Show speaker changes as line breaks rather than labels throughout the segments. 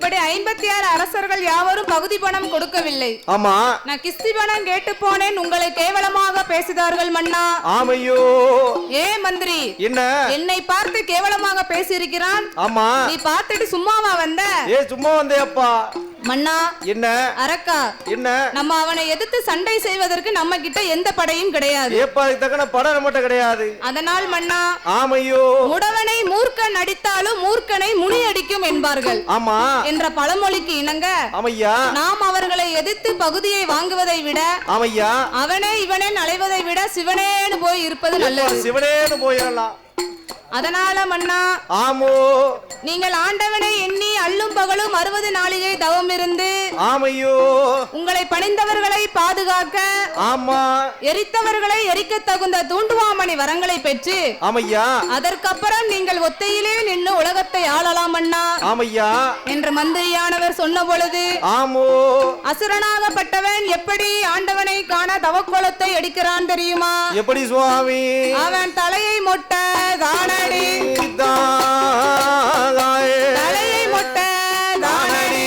இப்படி 56 அரசர்கள் யாவரும் பகுதி பணம் கொடுக்கவில்லை.
ஆமா,
நான் கிஸ்தி பணம் கேட்டு போனேன், உங்களை கேவலமாக பேசுதார்கள் மன்னா.
ஆமையோ.
ஏ மந்திரி,
என்ன
என்னை பார்த்து கேவலமாக பேசியிருக்கிறான்.
ஆமா,
நீ பார்த்துட்டு சும்மாவா வந்த?
சும்மா வந்தேப்பா.
மன்னா,
என்ன
அரக்கா,
என்ன
நம்ம அவனை எதிர்த்து சண்டை செய்வதற்கு நம்ம கிட்ட எந்த படையும் கிடையாது.
ஏப்பா, தக்கன படம் நம்மட்ட கிடையாது.
அதனால் மன்னா,
ஆமையோ,
முடவனை மூர்க்கன் அடித்தாலும் மூர்க்கனை முனி அடிக்கும் என்பார்கள்.
ஆமா
என்ற பழமொழிக்கு இணங்க
ஆமையா,
நாம் அவர்களை எதிர்த்து பகுதியை வாங்குவதை விட
ஆமையா
அவனே இவனே அலைவதை விட சிவனேன்னு போய் இருப்பது நல்லது.
சிவனேன்னு போயிடலாம்.
அதனால மன்னா,
ஆமோ,
நீங்கள் ஆண்டவனை எண்ணி அல்லும் பகலும் 60 நாளிகை தவம் இருந்து
ஆமையோ
உங்களை பணிந்தவர்களை பாதுகாக்க,
ஆமா
எரித்தவர்களை எரிக்க தகுந்த தூண்டுவாமணி வரங்களை பெற்று
ஆமையா
அதற்கப்புறம் நீங்கள் ஒத்தையிலே நின்று உலகத்தை ஆளலாம் அண்ணா
ஆமையா
என்று மந்திரியானவர் சொன்ன பொழுது,
ஆமோ,
அசுரனாகப்பட்டவன் எப்படி ஆண்டவனை காண தவக்கோலத்தை அடிக்கிறான் தெரியுமா?
எப்படி சுவாமி?
அவன் தலையை மொட்ட தானடி, தலையை மொட்ட தானடி,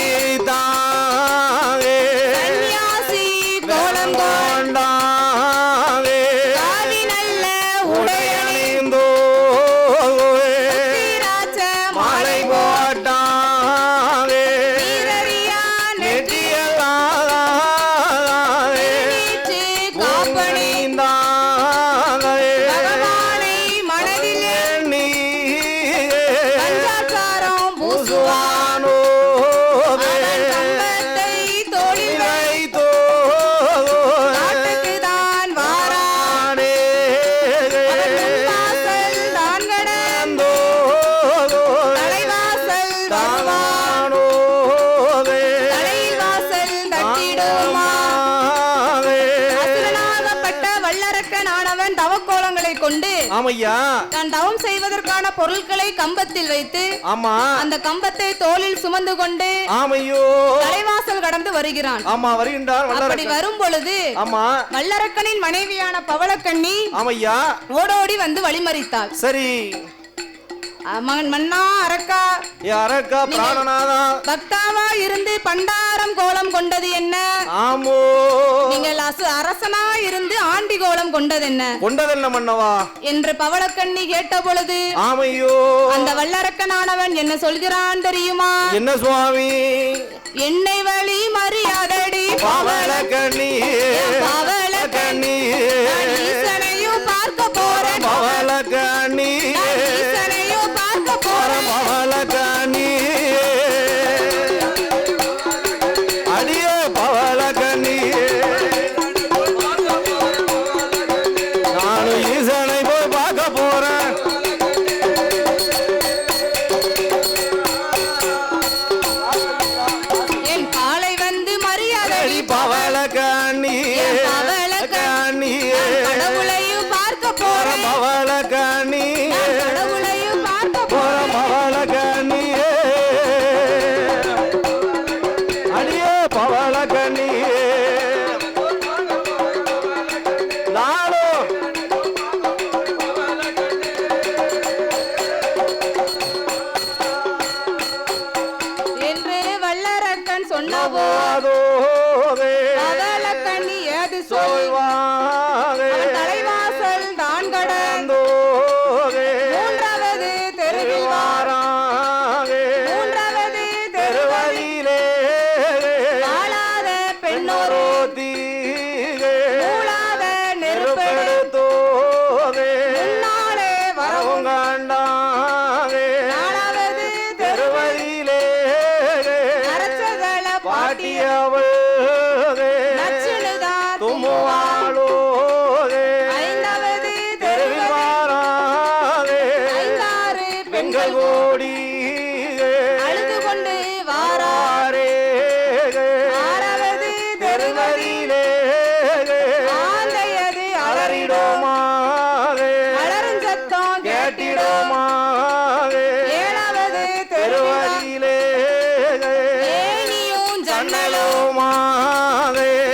சன்னியாசி கோலம் கொண்டாவே, காவி நல்ல உடையணிந்தோ ராஜ மாலை போட்டாவே, வீரரியா நெற்றியலாவே காப்பணிந்தாவே, பகவானை மனதில் எண்ணி பஞ்சாச்சாரம் பூசுவானோ, அவன் கம்பத்தை தோளில் வைத்தோ நாட்டுக்குதான் வாரானே, அவன் வாசல் தான் கடந்தோ தலைவாசல் தருவானோ, தலையில் வாசல் தட்டிடுமா. அசுரனாகப்பட்ட வல்லரக்கனானவன் தவக்கோலங்களை கொண்டு
ஆமையா
தான் தவம் செய்வதற்கான பொருட்களை கம்பத்தில் வைத்து
ஆமா
அந்த கம்பத்தை தோளில் சுமந்து கொண்டு
ஆமையோ
தலைவாசல் கடந்து வருகிறான்.
ஆமா வருகின்றார்.
அப்படி வரும் பொழுது
ஆமா
வல்லரக்கனின் மனைவியான பவளக்கண்ணி
ஆமையா
ஓடோடி வந்து வழிமறித்தாள்.
சரி
மன்னா, அரக்கா,
அரக்கா பிராணநாதா,
பக்தாவா இருந்து பண்டாரம் கோலம் கொண்டது என்ன?
ஆமோ,
நீங்கள் அரசனா இருந்து ஆண்டி கோலம் கொண்டது என்ன?
கொண்டதென்ன மன்னவா
என்று பவளக்கண்ணி கேட்ட பொழுது
ஆமையோ
அந்த வல்லரக்கனானவன் என்ன சொல்கிறான் தெரியுமா?
என்ன சுவாமி?
என்னை வழி மரியாதடி
பவளக்கண்ணி,
பவளக்கண்ணி, ஈசனையும் பார்க்க போறேன்,
பவளக்கண்ணி,
ஈசனையும் பார்க்க போறேன்,
பவளக்கண்ணி, அடியே பவளக்கண்ணி, நானும் ஈசனை போய் பார்க்க போறேன்.
என் காலை வந்து மரியாதடி
பவளக்கண்ணி,
பவளக்கண்ணி, கடவுளையும் பார்க்க போறேன்,
பவளக்கண்ணி,
கடவுளையும் பார்க்க போறேன்,
பவளக்கண்ணி, அடியே பவளக்கண்ணி, நானும்
என்று வல்லரக்கன் சொன்னபோ பவளக்கண்ணி ஏது சொல்வாங்க, தலைவாசல் தான் கடந்தோ மூன்றாவது தெருவில் மூன்றாவது தெருவதிலே வாழாத பெண்ணோரோ மூளாத நெருப்பெடுத்தோ முன்னாலே வரவும் நாலாவது தெருவதிலே அரசதள பாட்டியவள் நச்சுனுதான் தும்முவாளோ, ஐந்தாவது தெருவில் ஐந்தாறு பெண்கள்
ஓடி
அழுது கொண்டு வாராரே, ஆறாவது தெருவதிலே ஆந்தையது அலறிடுமா, அலறும் சத்தம் கேட்டிடுமா, ஏழாவது தெருவதிலே ஏனியும் ஜன்னலுமா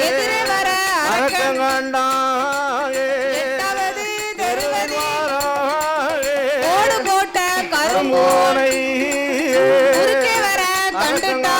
எதிரே வர அரக்கன்
கண்டாயே,
எட்டாவது தெருவதில் ஓடு போட்ட கரும்போனை
மோனை
குறுக்கே வர கண்டுட்டா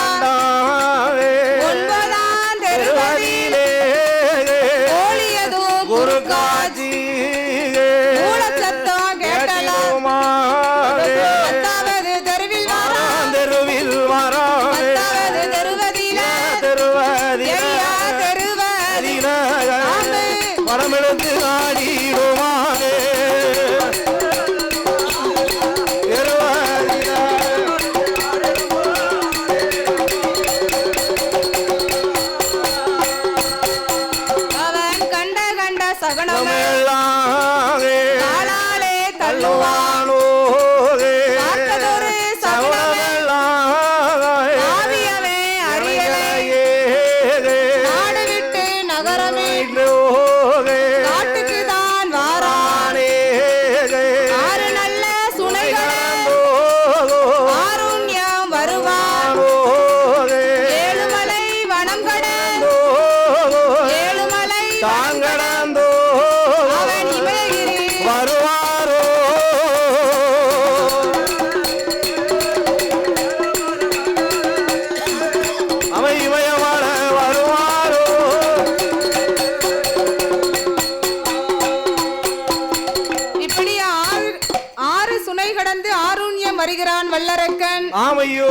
ஆமையோ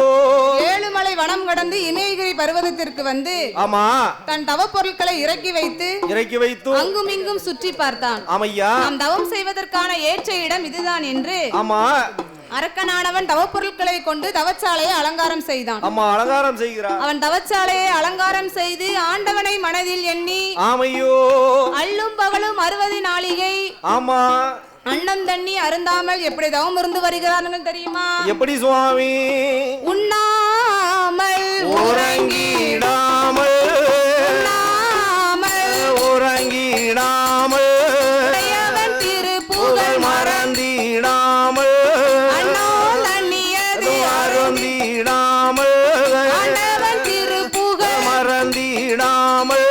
ஏழுமலை வனம் கடந்து இமயகிரி பர்வதத்திற்கு வந்து
ஆமா
தன் தவ பொருட்களை இறக்கி வைத்து அங்கும் இங்கும் சுற்றி பார்த்தான்.
ஆமையா
நாம் தவம் செய்வதற்கான ஏற்ற இடம் இதுதான் என்று
ஆமா
அரக்கனானவன் தவ பொருட்களை கொண்டு தவச்சாலையை அலங்காரம் செய்தான்.
ஆமா அலங்காரம் செய்கிறான்.
அவன் தவச்சாலையை அலங்காரம் செய்து ஆண்டவனை மனதில் எண்ணி
ஆமையோ
அல்லும் பகலும் 60 நாளிகை
ஆமா
அன்னம் தண்ணி அருந்தாமல் எப்படி தவம் இருந்து வருகிறார்கள் தெரியுமா?
எப்படி சுவாமி?
உண்ணாமல்
உறங்கிடாமல் உறங்கிடாமல் திருப்புகழ் மறந்திடாமல் அருந்திடாமல் திருப்புகழ் மறந்திடாமல்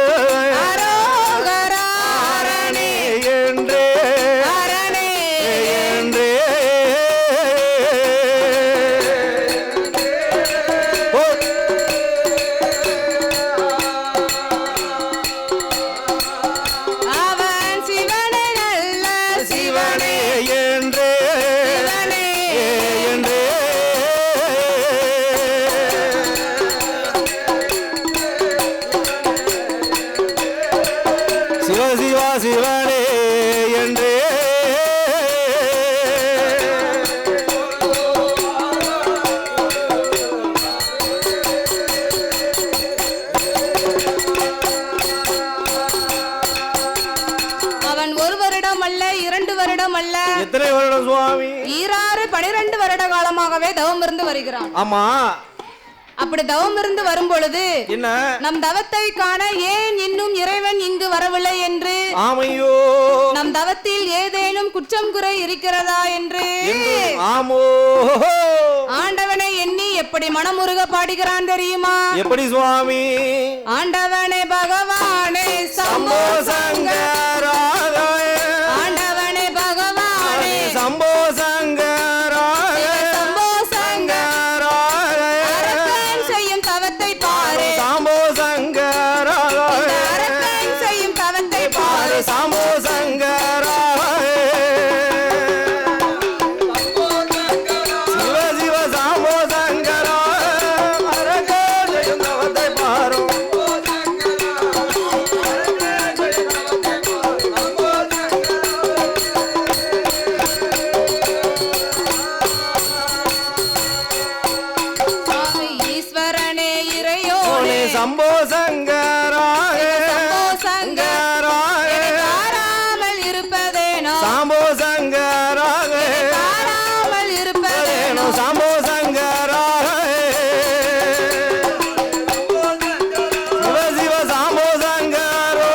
சிவனே என்றே
அவன் 1 வருடம் அல்ல 2 வருடம் அல்ல
எத்தனை வருடம் சுவாமி?
12 வருட காலமாகவே தவம் இருந்து வருகிறான்.
ஆமா
அப்படி தவம் இருந்து வரும் பொழுது
என்ன
நம் தவத்தை காண ஏன் இன்னும் இறைவன் இங்கு வரவில்லை என்று
ஆமையோ
நம் தவத்தில் ஏதேனும் குற்றம் குறை இருக்கிறதா என்று
ஆமோ
ஆண்டவனை எண்ணி எப்படி மனமுருக பாடுகிறான் தெரியுமா?
எப்படி சுவாமி?
ஆண்டவனே பகவானே சம்போ சங்கரா ஆண்டவனே பகவானே
சம்போ சங்கரா சாம்போ சங்கரா சிவ சிவ சாம்போ சங்கரா அரகத்தை பாரோ
ஈஸ்வரனே இறையோனே
சம்போ சங்கரா சாம்போ சங்கராக
காராமல் இருப்பதேனோ
சாம்போ சங்கராக சிவ சிவ சாம்போ சங்கரோ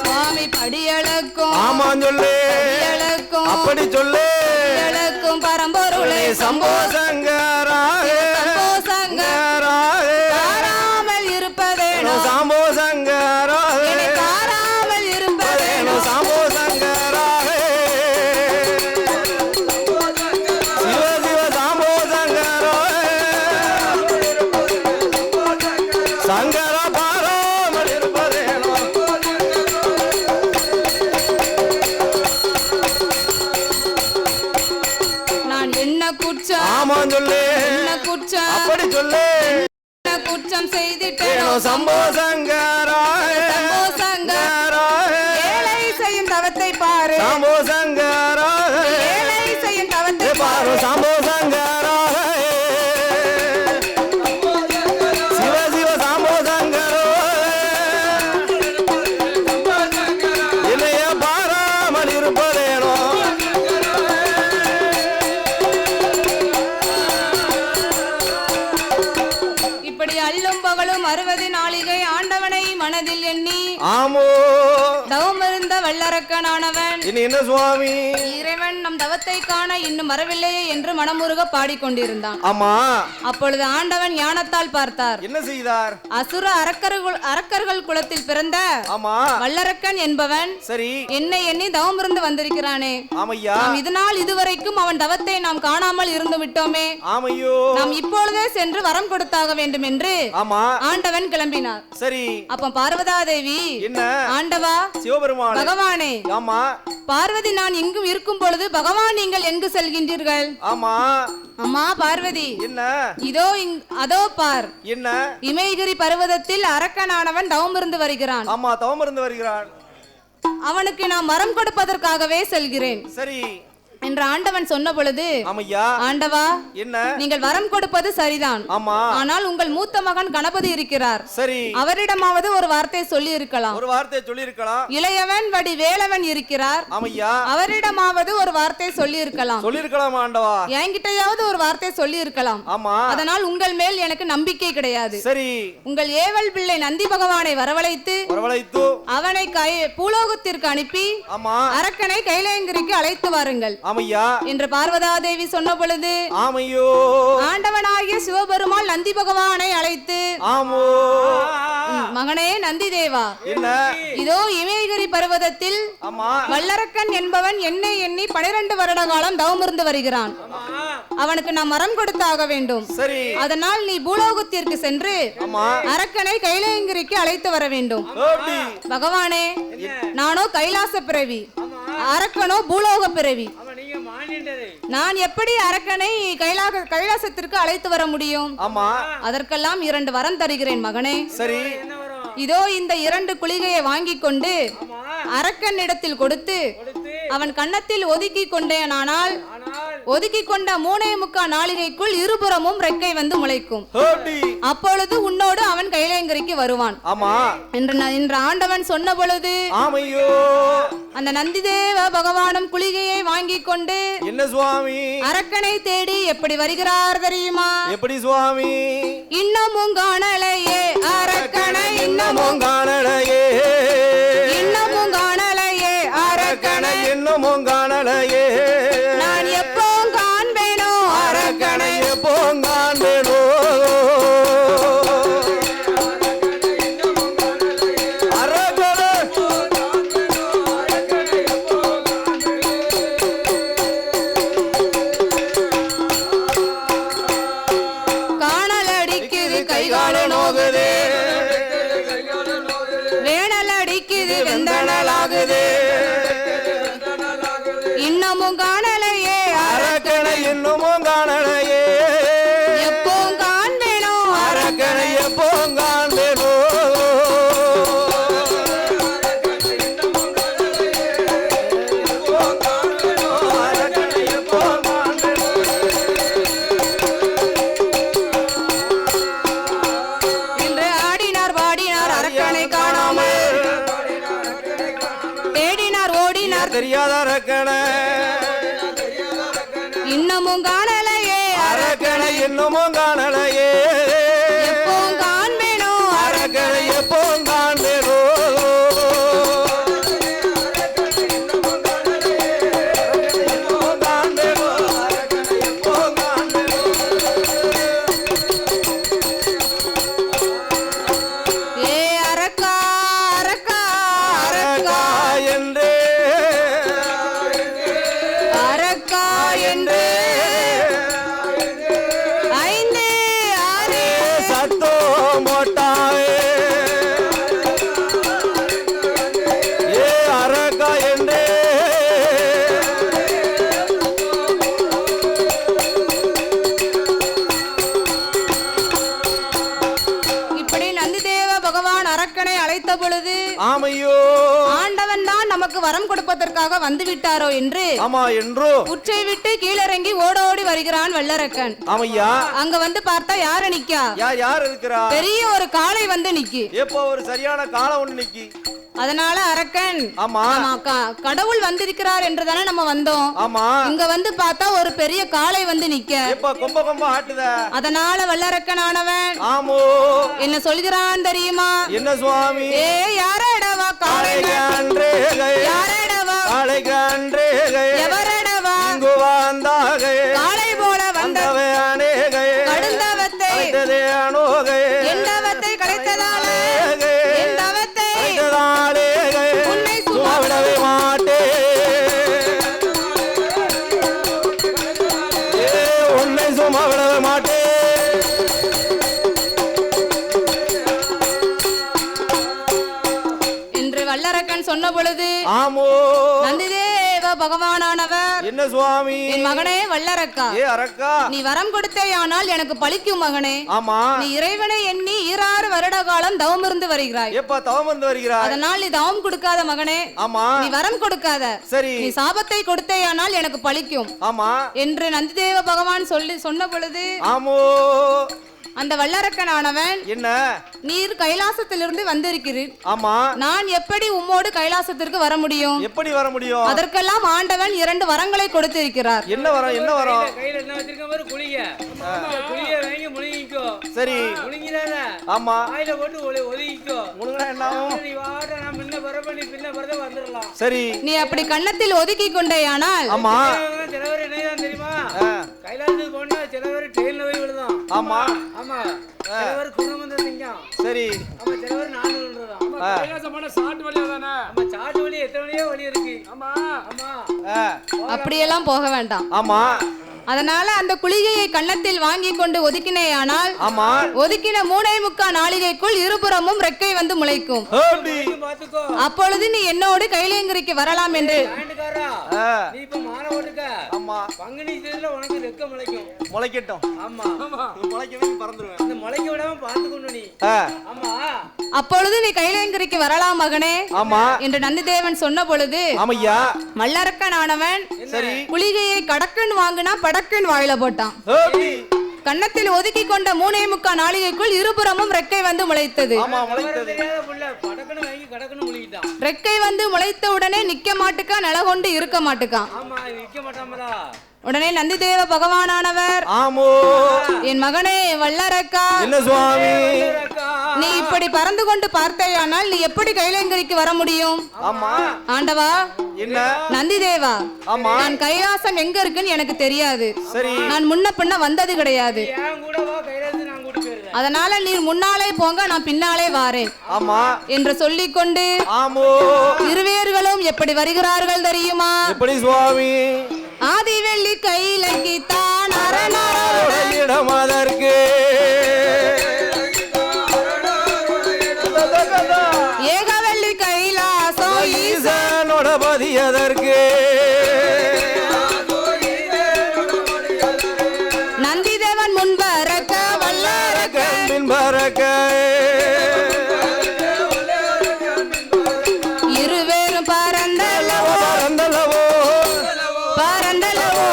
சுவாமி படியளக்கும்
ஆமா சொல்லு அப்படி சொல்லு
பரம்பொருளே
சம்போ சங்கராக
காராமல் இருப்பதேனோ
சாம்போ சங்கராக
காராமல் இருப்பதேனோ
சாம்போ சங்கராக சிவ சிவ சாம்போ சங்கரோ சங்கர பாராமல் இருப்பதேனோ ஆமா சொல்லு அப்படி சொல்லு
குற்றம் செய்திட்டேனோ
சம்போ சங்கரா
ஏழை செய்யும் தவத்தை பாரு
சம்போ சங்கரா
ஏழை செய்யும் தவத்தை
பாரு சம்போ சங்கரா சிவ சிவ சம்போ சங்கரோ இல்லையா பாராமல் இருப்பதேனோ
இப்படி அல்லும் பகலும் 60 நாளிகை ஆண்டவனை மனதில் எண்ணி
ஆமோ
தவமிருந்த வல்லரக்கனானவன்
என்ன சுவாமி
இறைவன் நம் தவத்தை காண இன்னும் வரவில்லையே என்று மனமுருக பாடிக்கொண்டிருந்தான்.
ஆமா
அப்பொழுது ஆண்டவன் ஞானத்தால் பார்த்தார்.
என்ன செய்தார்?
அசுர அரக்கர்கள் குலத்தில் பிறந்த
ஆமா
வல்லரக்கன் என்பவன்
சரி
என்னை எண்ணி தவமிருந்து வந்திருக்கிறானே.
ஆமையா
நாம் இதனால் இதுவரைக்கும் அவன் தவத்தை நாம் காணாமல் இருந்து விட்டோமே.
ஆமையோ
நாம் இப்பொழுதே சென்று வரம் கொடுத்தாக வேண்டும் என்று
ஆமா
ஆண்டவன் கிளம்பினார்.
சரி
அப்ப பார்வதாதேவி
என்ன
ஆண்டவா
சிவபெருமான்
பகவானே
ஆமா
பார்வதி நான் இங்கும் இருக்கும் பொழுது பகவான் நீங்கள் எங்கு செல்கின்றீர்கள்?
ஆமா
அம்மா பார்வதி
என்ன
இதோ அதோ பார்
என்ன
இமயகிரி பர்வதத்தில் அரக்கனானவன் தவமிருந்து வருகிறான்.
ஆமா தவமிருந்து வருகிறான்.
அவனுக்கு நான் வரம் கொடுப்பதற்காகவே செல்கிறேன்
சரி
என்று ஆண்டவன் சொன்ன பொழுது
ஆமையா
ஆண்டவா
என்ன
நீங்கள் வரம் கொடுப்பது சரிதான்.
ஆமா
ஆனால் உங்கள் மூத்த மகன் கணபதி இருக்கிறார்.
சரி
அவரிடமாவது ஒரு வார்த்தை சொல்லி இருக்கலாம்.
ஒரு வார்த்தை சொல்லி இருக்கலாம்.
இளையவன் வடி வேலவன் இருக்கிறார்.
ஆமையா
அவரிடமாவது ஒரு வார்த்தை சொல்லி இருக்கலாம்.
சொல்லி இருக்கலாம் ஆண்டவா.
என்கிட்டயாவது ஒரு வார்த்தை சொல்லி இருக்கலாம்.
ஆமா
அதனால் உங்கள் மேல் எனக்கு நம்பிக்கை கிடையாது.
சரி
உங்கள் ஏவல் பிள்ளை நந்தி பகவானை வரவழைத்து அவனை பூலோகத்திற்கு அனுப்பி
ஆமா
அரக்கனை கைலாயங்கிரிக்கு அழைத்து வாருங்கள்
ஆமையா
என்று பார்வதாதேவி சொன்ன பொழுது
ஆமையோ
ஆண்டவனாகிய சிவபெருமாள் நந்தி பகவானை அழைத்து
ஆமோ
மகனே நந்தி தேவா
என்ன
இதோ இமயகிரி பர்வதத்தில்
ஆமா
வல்லரக்கன் என்பவன் என்னை எண்ணி 12 வருட காலம் தவமிருந்து வருகிறான். அவனுக்கு நாம் வரம் கொடுத்தாக வேண்டும்.
சரி
அதனால் நீ பூலோகத்திற்கு சென்று அரக்கனை கைலாயங்கிரிக்கு அழைத்து வர வேண்டும். பகவானே நானோ கைலாச பிறவி, அரக்கனோ பூலோக பிறவி. நான் எப்படி அரக்கனை கைலாசத்திற்கு அழைத்து வர முடியும்? அதற்கெல்லாம் 2 வரம் தருகிறேன் மகனே.
சரி
இதோ இந்த 2 குளிகையை வாங்கி கொண்டு அரக்கன் இடத்தில் கொடுத்து அவன் கன்னத்தில் ஒதுக்கி கொண்டேனானால் ஒதுக்கி கொண்ட 3.25 நாளிகைக்குள் இருபுறமும் ரெக்கை வந்து முளைக்கும். அப்பொழுது உன்னோடு அவன் கைலாயங்கிரிக்கு வருவான் என்று ஆண்டவன் சொன்ன பொழுது அந்த நந்திதேவ பகவானும் குளிகையை வாங்கி கொண்டு
என்ன சுவாமி
அரக்கனை தேடி எப்படி வருகிறார் தெரியுமா?
எப்படி சுவாமி?
இன்னமும் காணலையே அரக்கனை, இன்னமும்
காணலையே,
இன்னமும் காணலையே அரக்கனை,
இன்னமும் காணலையே.
நான் எப்போ காண்பேனோ அரக்கனை,
எப்போ காண்பேனோ.
இன்னமும் காணலையே
அரக்கனை, இன்னமும் காணலையே.
எப்போ காண்பேனோ
அரக்கனை, எப்போ காண்பேனோ.
என்று ஆடினார் பாடினார் அரக்கனை காணாமல் தேடினார் ஓடினார்
தெரியாத அரக்கனை,
இன்னமும் காணலையே
அரக்கனை, இன்னமும் காணலையே.
எப்போ காண்பேனோ
அரக்கனை, எப்போ காண்பேனோ.
ஏ அரக்கா அரக்கா அரக்கா
என்றே
அரக்கா என்று 5 6
சத்தோ மோட்டாவே. ஏ அரக்கா என்றே
இப்படி நந்திதேவ பகவான் அரக்கனை அழைத்த பொழுது
ஆமையோ
ஆண்டவன் தான் நமக்கு வரம் கொடுப்பதற்காக வந்து விட்டாரோ என்று
ஆமா என்றோ
உச்சை விட்டு கீழிறங்கி ஓடோடி வருகிறான் வல்லரக்கன்.
ஆமையா
அங்க வந்து பார்த்தா யாரு நிக்கா?
யார் இருக்கிறா?
பெரிய ஒரு காளை வந்து நிக்கி.
எப்போ ஒரு சரியான காளை ஒண்ணு நிக்கி.
அதனால அரக்கன்
ஆமா
கடவுள் வந்திருக்கிறார் என்று தானே நம்ம வந்தோம்.
ஆமா
இங்க வந்து பார்த்தா ஒரு பெரிய காளை வந்து நிக்க
இப்ப கொம்ப கொம்ப ஆட்டுத.
அதனால வல்லரக்கன் ஆனவன்
ஆமோ
என்ன சொல்கிறான் தெரியுமா?
என்ன சுவாமி?
ஏ யாரடவா காளை
அன்றே
யாரடவா
காளை அன்றே
எவரடவா
இங்கு வந்தாகே
காளை போல வந்தவே
அநேகே
கடுந்தவத்தை
அனோகே
எந்தவத்தை கலைத்ததாலே எந்தவத்தை
கலைத்ததாலே
உன்னை
சுமவிடவே மாட்டே உன்னை சுமவிடவே மாட்டே
என்று வல்லரக்கன் சொன்ன பொழுது
ஆமோ
நந்திதேவ பகவானானவர்
என்ன சுவாமி?
என் மகனே வல்லரக்கா
ஏ அரக்கா
நீ வரம் கொடுத்தேயானால் எனக்கு பலிக்கும் மகனே.
ஆமா
நீ இறைவனை எண்ணி 6 வருட காலம் தவம் இருந்து வருகிறாய்.
எப்ப தவம் இருந்து வருகிறாய்?
அதனால் நீ தவம் கொடுக்காத மகனே.
ஆமா
நீ வரம் கொடுக்காத.
சரி
நீ சாபத்தை கொடுத்தேயானால் எனக்கு பலிக்கும்
ஆமா
என்று நந்திதேவ பகவான் சொன்ன பொழுது
ஆமோ
அந்த வல்லரக்கனானவன்
என்ன
நீர் கைலாசத்திலிருந்து வந்திருக்கிறீர்.
ஆமா
நான் எப்படி உம்மோடு கைலாசத்திற்கு வர முடியும்?
எப்படி வர முடியும்?
அதற்கெல்லாம் ஆண்டவன் 2 வரங்களை கொடுத்திருக்கிறார்.
என்ன வரம்? என்ன வரம்?
கையில என்ன வச்சிருக்க பாரு, குளிய குளிய வாங்கி முழுங்கிக்கோ.
சரி
முழுங்கிடாத,
ஆமா
வாயில போட்டு ஒதுக்கிக்கோ.
முழுங்கனா என்ன ஆகும்?
நீ வாட, நான் முன்ன வரப்ப நீ பின்ன வரத வந்துடலாம்.
சரி
நீ அப்படி கன்னத்தில் ஒதுக்கி கொண்டேயானால்
ஆமா
சில பேர் என்னதான் தெரியுமா, கைலாசத்துக்கு போனா சில பேர் ட்ரெயின்ல போய் விழுதான்.
ஆமா
ஆமா சில பேர் குணமந்தம் நிற்கும்.
சரி
ஆமா சில பேர் 4 விழுறதான். ஆமா கைலாசம் போனா சாட்டு வழியா தானே. ஆமா சாட்டு வழி எத்தனை வழியா வழி இருக்கு. ஆமா ஆமா
அப்படியெல்லாம் போக வேண்டாம்.
ஆமா
அதனால அந்த குளிகையை கன்னத்தில் வாங்கி கொண்டு ஒதுக்கினேயானால்
ஆமா
ஒதுக்கின 3.25 நாளிகைக்குள் இருபுறமும் ரெக்கை வந்து முளைக்கும்.
பாத்துக்கோ.
அப்பொழுது நீ என்னோடு கைலேங்கிரிக்கு வரலாம் என்று.
நீ இப்ப மாலை ஓட்டுக்க.
ஆமா
பங்குனி தேதியில உனக்கு ரெக்க முளைக்கும்.
முளைக்கட்டும்.
ஆமா
முளைக்கவே பறந்துருவேன்.
இந்த முளைக்க விடாம பாத்துக்கணும் நீ. ஆமா
அப்பொழுது நீ கைலேங்கிரிக்கு வரலாம் மகனே
ஆமா
என்று நந்திதேவன் சொன்ன பொழுது
ஆமையா
மல்லரக்கன் ஆனவன்
சரி
குளிகையை கடக்குன்னு வாங்கினா படக்குன்னு வாயில போட்டான். கன்னத்தில் ஒதுக்கி கொண்ட 3.25 நாளிகைக்குள் இருபுறமும் ரெக்கை வந்து முளைத்தது. ரெக்கை வந்து முளைத்த உடனே நிக்க மாட்டுக்கா, நில கொண்டு இருக்க மாட்டுக்கான். உடனே நந்திதேவ பகவானானவர்
ஆமோ
என் மகனே வல்லரக்கா
என்ன சுவாமி?
நீ இப்படி பறந்து கொண்டு பார்த்தேயானால் நீ எப்படி கைலேங்கிரிக்கு வர முடியும்?
ஆமா
ஆண்டவா
என்ன
நந்திதேவா,
ஆமா
நான் கைலாசம் எங்க இருக்குன்னு எனக்கு தெரியாது.
சரி
நான் முன்ன பின்ன வந்தது கிடையாது. அதனால நீர் முன்னாலே போங்க, நான் பின்னாலே வாரேன்
ஆமா
என்று சொல்லிக்கொண்டு
ஆமோ
இருவேர்களும் எப்படி வருகிறார்கள் தெரியுமா?
எப்படி சுவாமி?
ஆதிவெள்ளி கைலங்கி தான்
இடம் அதற்கு
ஏகவெள்ளி கைலாசம்
ஈசனோட பதியதற்கு
நந்திதேவன் முன்பறக்க வல்லரக்க
பின்பறக்க
இருவேறும் பரந்தல்லவோ
பறந்தல்லவோ
பரந்தல்லவோ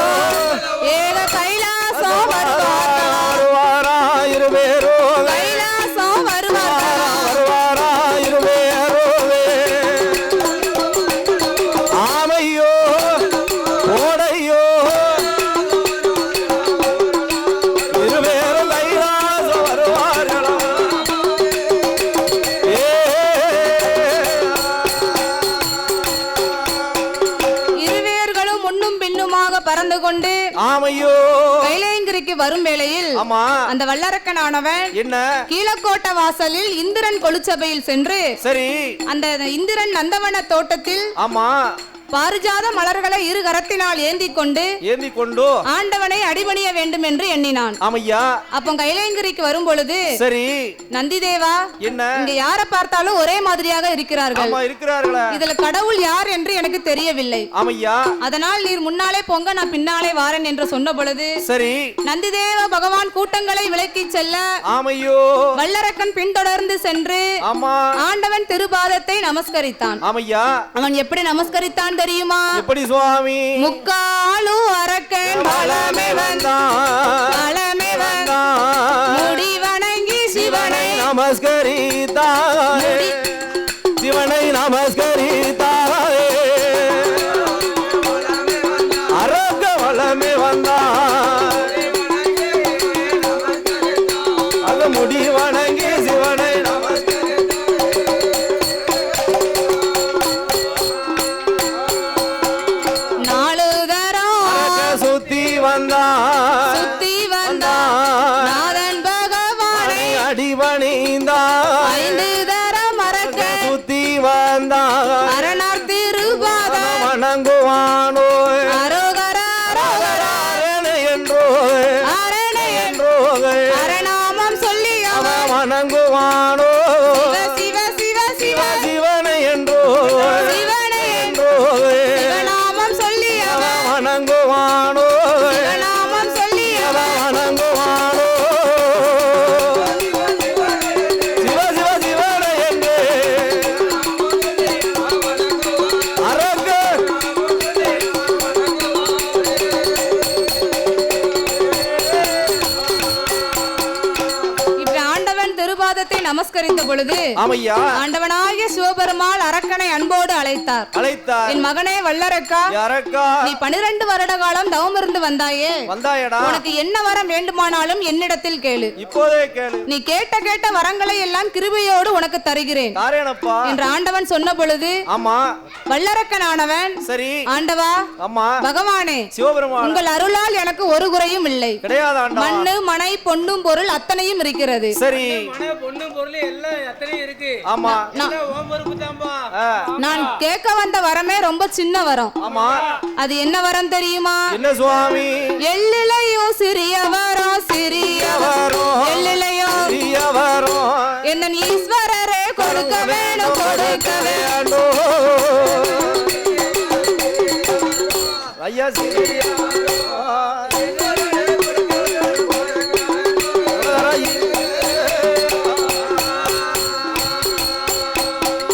ஏக கைலாசம்
வருவாரா இருவேரோ
கைலாசம் வருவாரா
வருவாரா இருவேரோவே ஆமையோ ஓடையோ இருவேரும் கைலாசம் வருவார்களா?
இருவேர்களும் முன்னும் பின்னுமாக பறந்து கொண்டு
ஆமையோ
கைலேங்கிரிக்கு வரும் வேளையில்
ஆமா
அந்த வல்லரக்கனானவன்
என்ன
கீழக்கோட்டை வாசலில் இந்திரன் கொலுச்சபையில் சென்று
சரி
அந்த இந்திரன் நந்தவன தோட்டத்தில்
ஆமா
பாரிஜாத மலர்களை 2 கரத்தினால் ஏந்தி கொண்டு ஆண்டவனை அடிபணிய வேண்டும் என்று எண்ணினான்.
ஆமையா
அப்போ கைலேங்கிரிக்கு வரும் பொழுது
சரி
நந்திதேவா
என்ன
இங்க யாரை பார்த்தாலும் ஒரே மாதிரியாக இருக்கிறார்கள்.
ஆமா இருக்கிறார்களா?
இதுல கடவுள் யார் என்று எனக்கு தெரியவில்லை.
ஆமையா
அதனால் நீர் முன்னாலே போங்க, நான் பின்னாலே வாரேன் என்று சொன்ன பொழுது
சரி
நந்திதேவ பகவான் கூட்டங்களை விலக்கி செல்ல
ஆமையோ
வல்லரக்கன் பின்தொடர்ந்து சென்று
ஆமா
ஆண்டவன் திருபாதத்தை நமஸ்கரித்தான்.
ஆமையா
அவன் எப்படி நமஸ்கரித்தான் தெரியுமா?
எப்படி சுவாமி?
முக்காலு அரக்கன்
பலமே வந்தான்
பலமே வந்தான் முடி வணங்கி சிவனை
நமஸ்கரித்தான் சிவனை சிவனை நமஸ்கரித்தாரே அரக்க வளமே வந்தான் அது முடி வணங்கி சிவனை சுத்தி வந்தான்
நாதன் பகவானை
அடிபணிந்தான்
5 தரம் மறக்க
சுத்தி வந்தான்
அரணார் திருபாதம்
வணங்குவானோ
அரோகரா அரோகரா
அரணை என்றோ
அரணை
என்றோ
அரணாமம் சொல்லி
அவன் வணங்குவானோ
சிவ சிவ சிவ
சிவனை என்றோ
சிவனை
என்றோ
சிவநாமம் சொல்லி
அவன் வணங்குவானோ
சிவநாமம் சொல்லி
அவன் வணங்குவானோ சிவ சிவ சிவனை என்று அரக்க
இப்படி ஆண்டவன் திருபாதத்தை நமஸ்கரித்த பொழுது
ஆமையா
ஆண்டவனாகிய சிவபெருமாள் அரக்கனை அன்போடு அழைத்தார்.
அழைத்தார்
என் மகனே வல்லரக்கா,
அரக்கா
நீ 12 வருட காலம் தவம் இருந்து வந்தாயே,
வந்தாயடா
உனக்கு என்ன வரம் வேண்டுமானாலும் என்னிடத்தில் கேளு.
இப்போதே கேளு
நீ கேட்ட வரங்களை எல்லாம் கிருபையோடு உனக்கு தருகிறேன்
தாரேனப்பா
என்று ஆண்டவன் சொன்ன பொழுது
ஆமா
வல்லரக்கனானவன்
சரி
ஆண்டவா
ஆமா
பகவானே,
சிவபெருமான்
உங்கள் அருளால் எனக்கு ஒரு குறையும் இல்லை.
கிடையாது ஆண்டவா
மண்ணு மனை பொன்னும் பொருள் அத்தனையும் இருக்கிறது.
சரி
மன பொண்ணு பொருள் எல்லாம் எத்தனையும் இருக்கு.
ஆமா
ஓம் பொறுப்பு தான்பா.
நான் கேட்க வந்த வரமே ரொம்ப சின்ன வரம்.
ஆமா
அது என்ன வரம் தெரியுமா?
என்ன சுவாமி
எல்லிலையோ சிறிய வரம், சிறிய
வரம்,
எல்லிலையோ
சிறிய வரம்
என்ன ஈஸ்வரரே கொடுக்க வேணும், கொடுக்க வேணும்.
ஐயா சிறிய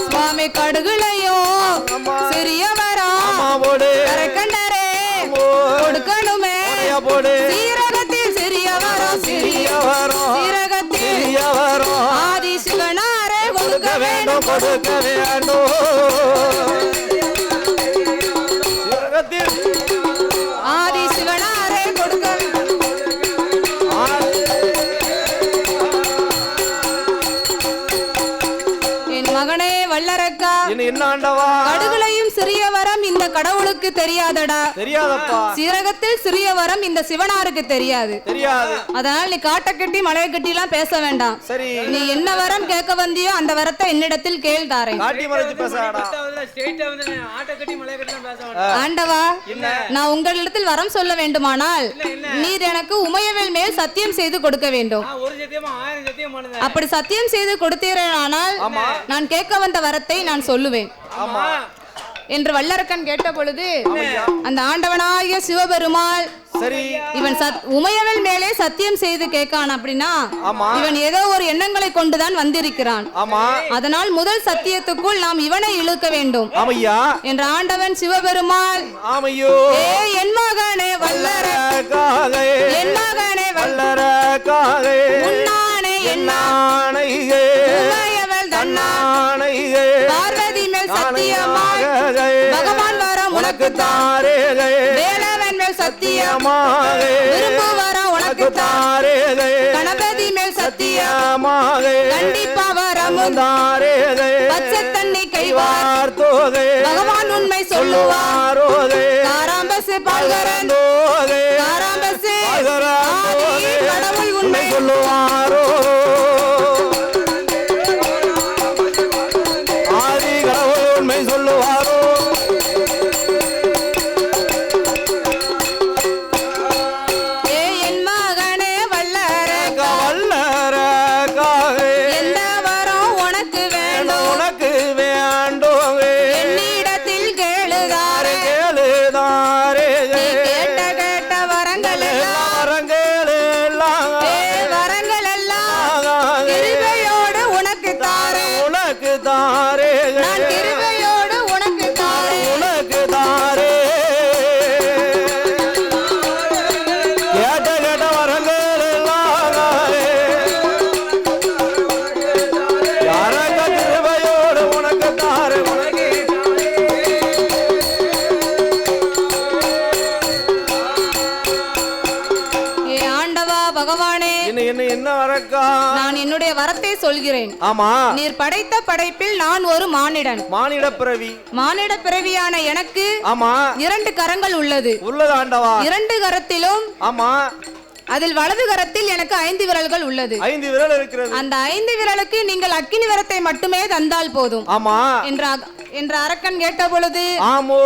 சுவாமி கடுகுலையோ சிறிய வரம்
போடு
கண்டரே கொடுக்கணுமே.
போடு
சீரகத்தில் சிறிய வரம், சிறிய
வரம்
சீரகத்தில்
சிறிய வரம்
ஆதி சிவனாரே கொடுக்க வேண்டும்,
கொடுக்க வேண்டும் சிவகத்தில்
ஆதி சிவனாரே கொடுக்க வேண்டும். என் மகனே வல்லரக்கா,
என்ன ஆண்டவா
கடுகுலையும் சிறிய வரம் இந்த கடவுளுக்கு தெரியாதடா.
தெரியாதப்பா
சீரகத்தில் சிறிய வரம் இந்த சிவனாருக்கு தெரியாது.
தெரியாது
அதனால் நீ காட்டை கட்டி மலையை கட்டி எல்லாம் பேச வேண்டாம்.
சரி
நீ என்ன வரம் கேட்க வந்தியோ அந்த வரத்தை என்னிடத்தில் கேள் தாரேன்.
காட்டி மறைச்சு பேசாடா
ஸ்ட்ரைட்டா வந்து ஆட்ட கட்டி மலைய கட்டி பேச வேண்டாம்.
ஆண்டவா, நான் உங்களிடத்தில் வரம் சொல்ல வேண்டுமானால் நீர் எனக்கு உமையவேல் மேல் சத்தியம் செய்து கொடுக்க வேண்டும்.
ஒரு சத்தியமா 1000 சத்தியம் பண்ணுங்க.
அப்படி சத்தியம் செய்து கொடுத்தீரானால் நான் கேட்க வந்த வரத்தை நான் சொல்லுவேன்
ஆமா
என்று வல்லரக்கன் கேட்ட பொழுது அந்த ஆண்டவனாகிய சிவபெருமாள்
சரி
இவன் உமையவள் மேலே சத்தியம் செய்து கேட்கான் அப்படின்னா இவன் ஏதோ ஒரு எண்ணங்களை கொண்டுதான் வந்திருக்கிறான்.
ஆமா
அதனால் முதல் சத்தியத்துக்குள் நாம் இவனை இழுக்க வேண்டும்
ஆமையா
என்ற ஆண்டவன் சிவபெருமாள்
ஆமையோ
என் மகனே வல்லரக்காக, என் மகனே
வல்லரக்காக
உன்னானே என்னானை உமையவள் தன்னானை பார்வதி மேல் சத்தியமாக பகவான் வரம் உனக்கு
தாரே
வேலவன் மேல் சத்தியமாக விரும்பு வரம் உனக்கு
தாரே
கணபதி மேல் சத்தியமாக கண்டிப்பா வரம்
தாரே
பச்சை தண்ணி கைவார்த்தோகே பகவான் உண்மை சொல்லுவாரோ காராம்பசு பால்கரன் காராம்பசு கடவுள் உண்மை
சொல்லுவாரோ ஆதி கடவுள் உண்மை சொல்லுவாரோ
என் மகனே வல்லரக்க
வல்லரக்காக
எந்த வரம் உனக்கு வேண்டும்
உனக்கு வேண்டும்
என்னிடத்தில் கேளுதாரே
கேளுதாரே
நீ கேட்ட வரங்கள் எல்லாம்
வரங்கள் எல்லாம்
வரங்கள் எல்லாம்
என்ன அரக்கா?
நான் என்னுடைய வரத்தை சொல்கிறேன்.
ஆமா.
நீர் படைத்த படைப்பில் நான் ஒரு மானிடன்.
மானிட பிறவி.
மானிட பிறவியான எனக்கு
ஆமா
2 கரங்கள் உள்ளது.
ஆண்டவா.
2 கரத்திலும்
ஆமா
அதில் வலது கரத்தில் எனக்கு 5 விரல்கள் உள்ளது.
5 விரல் இருக்கிறது.
அந்த 5 விரலுக்கு நீங்கள் அக்கினி வரத்தை மட்டுமே தந்தால் போதும்.
ஆமா
என்ற அரக்கன் கேட்ட பொழுது
ஆமோ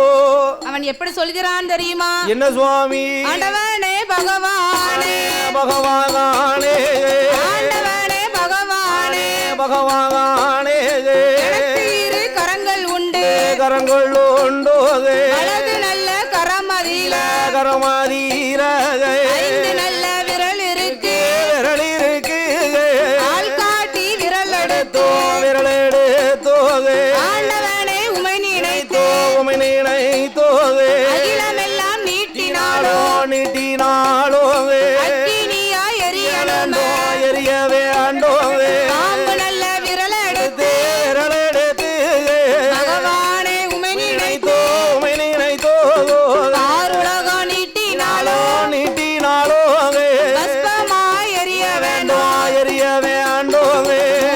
அவன் எப்படி சொல்கிறான் தெரியுமா?
என்ன சுவாமி?
ஆண்டவனே பகவானே
பகவானே
ஆண்டவனே பகவானே
பகவானே
எனக்கு 2 கரங்கள் உண்டு.
கரங்கள் உண்டு.
வலது நல்ல கரமதியில
கரமதியில
5 நல்ல விரல் இருக்கு.
விரல் இருக்கு.
ஆள் காட்டி விரல் எடுத்து
விரல் எடுத்து
ஆண்டவனே உமை நினைத்து
உமை நினைத்து
அகிலமெல்லாம் நீட்டினாலோ
நீட்டினாலோ
அக்கினியா எரியணுமே
எரிய வேண்டோ
பாம்பு நல்ல விரல் எடுத்து
விரல் எடுத்து
பகவானே உமை நினைத்து
உமை நினைத்து
ஆறுலகம் நீட்டினாலோ
நீட்டினாலோ
பஸ்பமாய் எரிய வேண்டும்.
எரிய வேண்டோ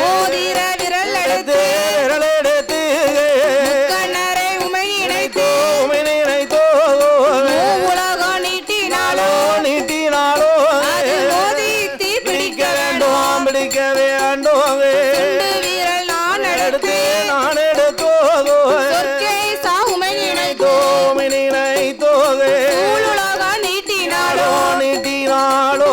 மோதிர விரல் எடுத்து
விரல் எடுத்து
கண்ணரை உமை நினைத்து
உமை நினைத்து
உலகம் நீட்டினாலோ
நீட்டினாலோ
அது மோதி தீ பிடிக்க வேண்டும்.
பிடிக்க வேண்டோ
துண்டு வீரல் நான் எடுத்து
நான் எடுத்தோ
சொற்கை சா உமை நினைத்து
உமை நினைத்தோ
உலகம் நீட்டினாலோ
நீட்டினாலோ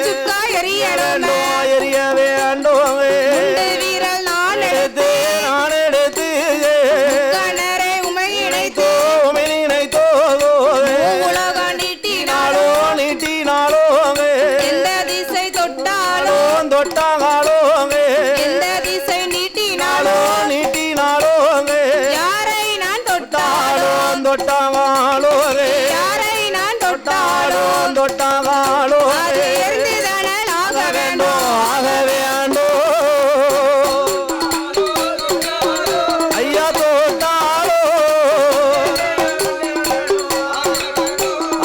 சுக்கா எரியணுமே
எரிய வேண்டோ
துண்டு வீரல் நான் எடுத்து
நான் எடுத்து
கண்ணரை உமை நினைத்து
உமை நினைத்தோ
உலகம் நீட்டினாலோ
நீட்டினாலோ
எந்த திசை தொட்டாலோ
தொட்டாகாலோ
எந்த திசை நீட்டினாலோ
நீட்டினாலோ
யாரை நான் தொட்டாலோ
தொட்டாகாலோ
யாரை நான் தொட்டாலோ
தொட்டாகாலோ
அது எரிந்துதனல் ஆக வேண்டும்.
ஆக வேண்டோ ஐயா தொட்டாலோ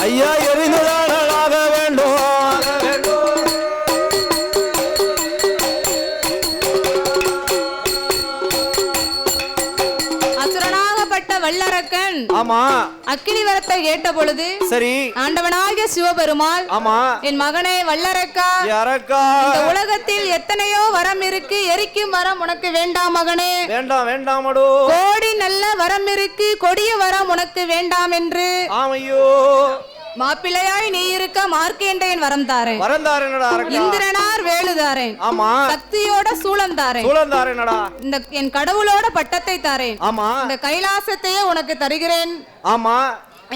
ஐயா எரிந்துதானல் ஆக வேண்டும். ஆக வேண்டும்.
அசுரனாகப்பட்ட வல்லரக்கன்
ஆமா
அக்கினி வரத்தை கேட்ட பொழுது
சரி.
ஆண்டவனாகிய சிவபெருமாள்
ஆமா
என் மகனே வல்லரக்கா
அரக்கா
இந்த உலகத்தில் எத்தனையோ வரம் இருக்கு. எரிக்கும் வரம் உனக்கு வேண்டாம் மகனே.
வேண்டாம் வேண்டாமடோ.
கோடி நல்ல வரம் இருக்கு. கொடிய வரம் உனக்கு வேண்டாம் என்று
ஆமையோ
மாப்பிள்ளையாய் நீ இருக்க மார்க்கேண்டையன் வரம் தாரேன்.
வரந்தாரனடா அரக்கா.
இந்திரனார் வேலு தாரேன்.
ஆமா
சக்தியோட சூலம் தாரேன்.
சூழந்தாரனடா.
இந்த என் கடவுளோட பட்டத்தை தாரேன்.
ஆமா
இந்த கைலாசத்தையே உனக்கு தருகிறேன்
ஆமா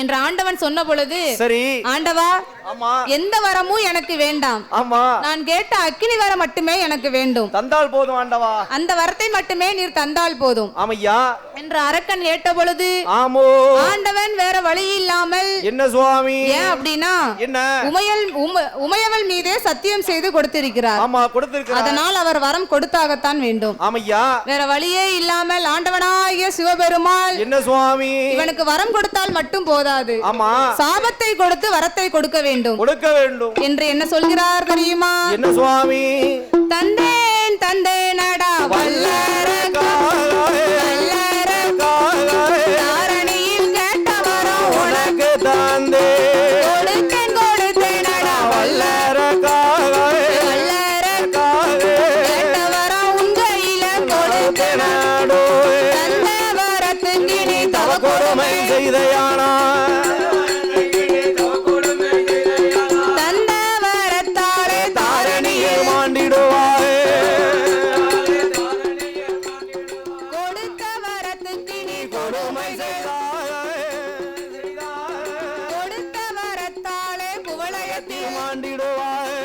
என்று ஆண்டவன் சொன்ன பொழுது
சரி.
ஆண்டவா
ஆமா
எந்த வரமும் எனக்கு வேண்டாம்.
ஆமா
நான் கேட்ட அக்கினி வரம் மட்டுமே எனக்கு வேண்டும்.
தந்தால் போதும் ஆண்டவா.
அந்த வரத்தை மட்டுமே நீர் தந்தால் போதும்
ஆமையா
என்று அரக்கன் கேட்ட பொழுது
ஆமோ
ஆண்டவன் வேற வழி இல்லாமல்
என்ன சுவாமி?
ஏன் அப்படின்னா
என்ன
உமையவள் மீதே சத்தியம் செய்து கொடுத்திருக்கிறார்.
ஆமா கொடுத்திருக்கிறார்.
அதனால் அவர் வரம் கொடுத்தாகத்தான் வேண்டும்.
ஆமையா
வேற வழியே இல்லாமல் ஆண்டவனாகிய சிவபெருமாள்
என்ன சுவாமி?
இவனுக்கு வரம் கொடுத்தால் மட்டும் போதாது.
ஆமா
சாபத்தை கொடுத்து வரத்தை கொடுக்க வேண்டும்
கொடுக்க வேண்டும்
என்று என்ன சொல்கிறார் தெரியுமா?
என்ன சுவாமி?
தந்தேன் தந்தேனடா வல்லரக்கா வல்லரக்கா தாரணியில் கேட்ட வரம்
உனக்கு தந்தே
கொடுத்தேன் கொடுத்தேனடா
வல்லரக்கா
வல்லரக்கா கேட்ட வரம் உன் கையில கொடுத்தேனடோ தந்த வரத்துக்கு நீ தவ
கொடுமை செய்தையானா
தந்த வரத்தாலே
தாரணியை மாண்டிடுவாயே.
கொடுத்த வரத்துக்கு நீ
கொடுமை செய்தாயே.
கொடுத்த வரத்தாலே குவளையத்தில்
மாண்டிடுவாயே.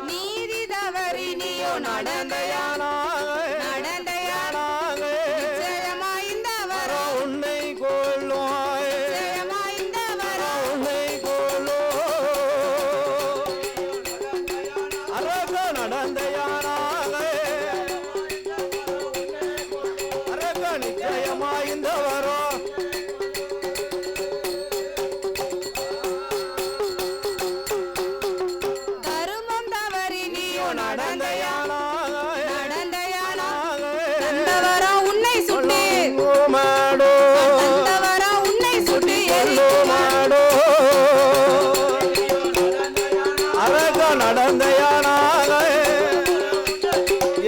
நீதி தவறி நீயோ நடந்தையானா நடந்தையானா நிச்சயமாய் இந்த வரம்
உன்னை கொள்ளுவாயே.
நிச்சயமாய் இந்த வரம்
உன்னை கொள்ளு. அரக்க நடந்தையானாலே. அரக்க நிச்சயமாய் இந்த வரம்
நடந்த யானாக தந்தவரா உன்னை சுட்டு தந்தவரா உன்னை சுட்டு
நடந்த யானாக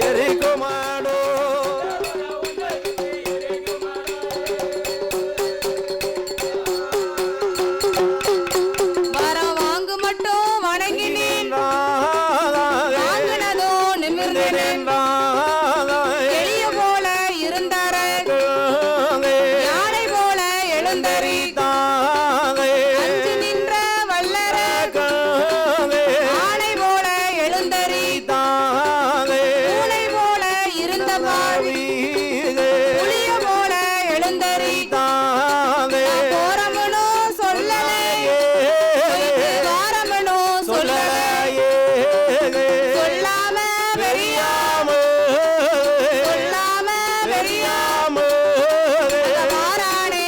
எரிக்குமாடோ
வரம் வாங்கு மட்டும் வணங்கினேன் வாங்கினதோ நிமிர்ந்தேன் எளிய போல இருந்தார யானை போல எழுந்தறி அஞ்சு நின்ற வல்லர ஆனை போல எழுந்தறி பூனை போல இருந்த பாவி புளிய போல எழுந்தறி போரமனோ சொல்லலே வாரமனோ சொல்லலே சொல்லாம வெறியாம சொல்லாம வெறியாம வாரானே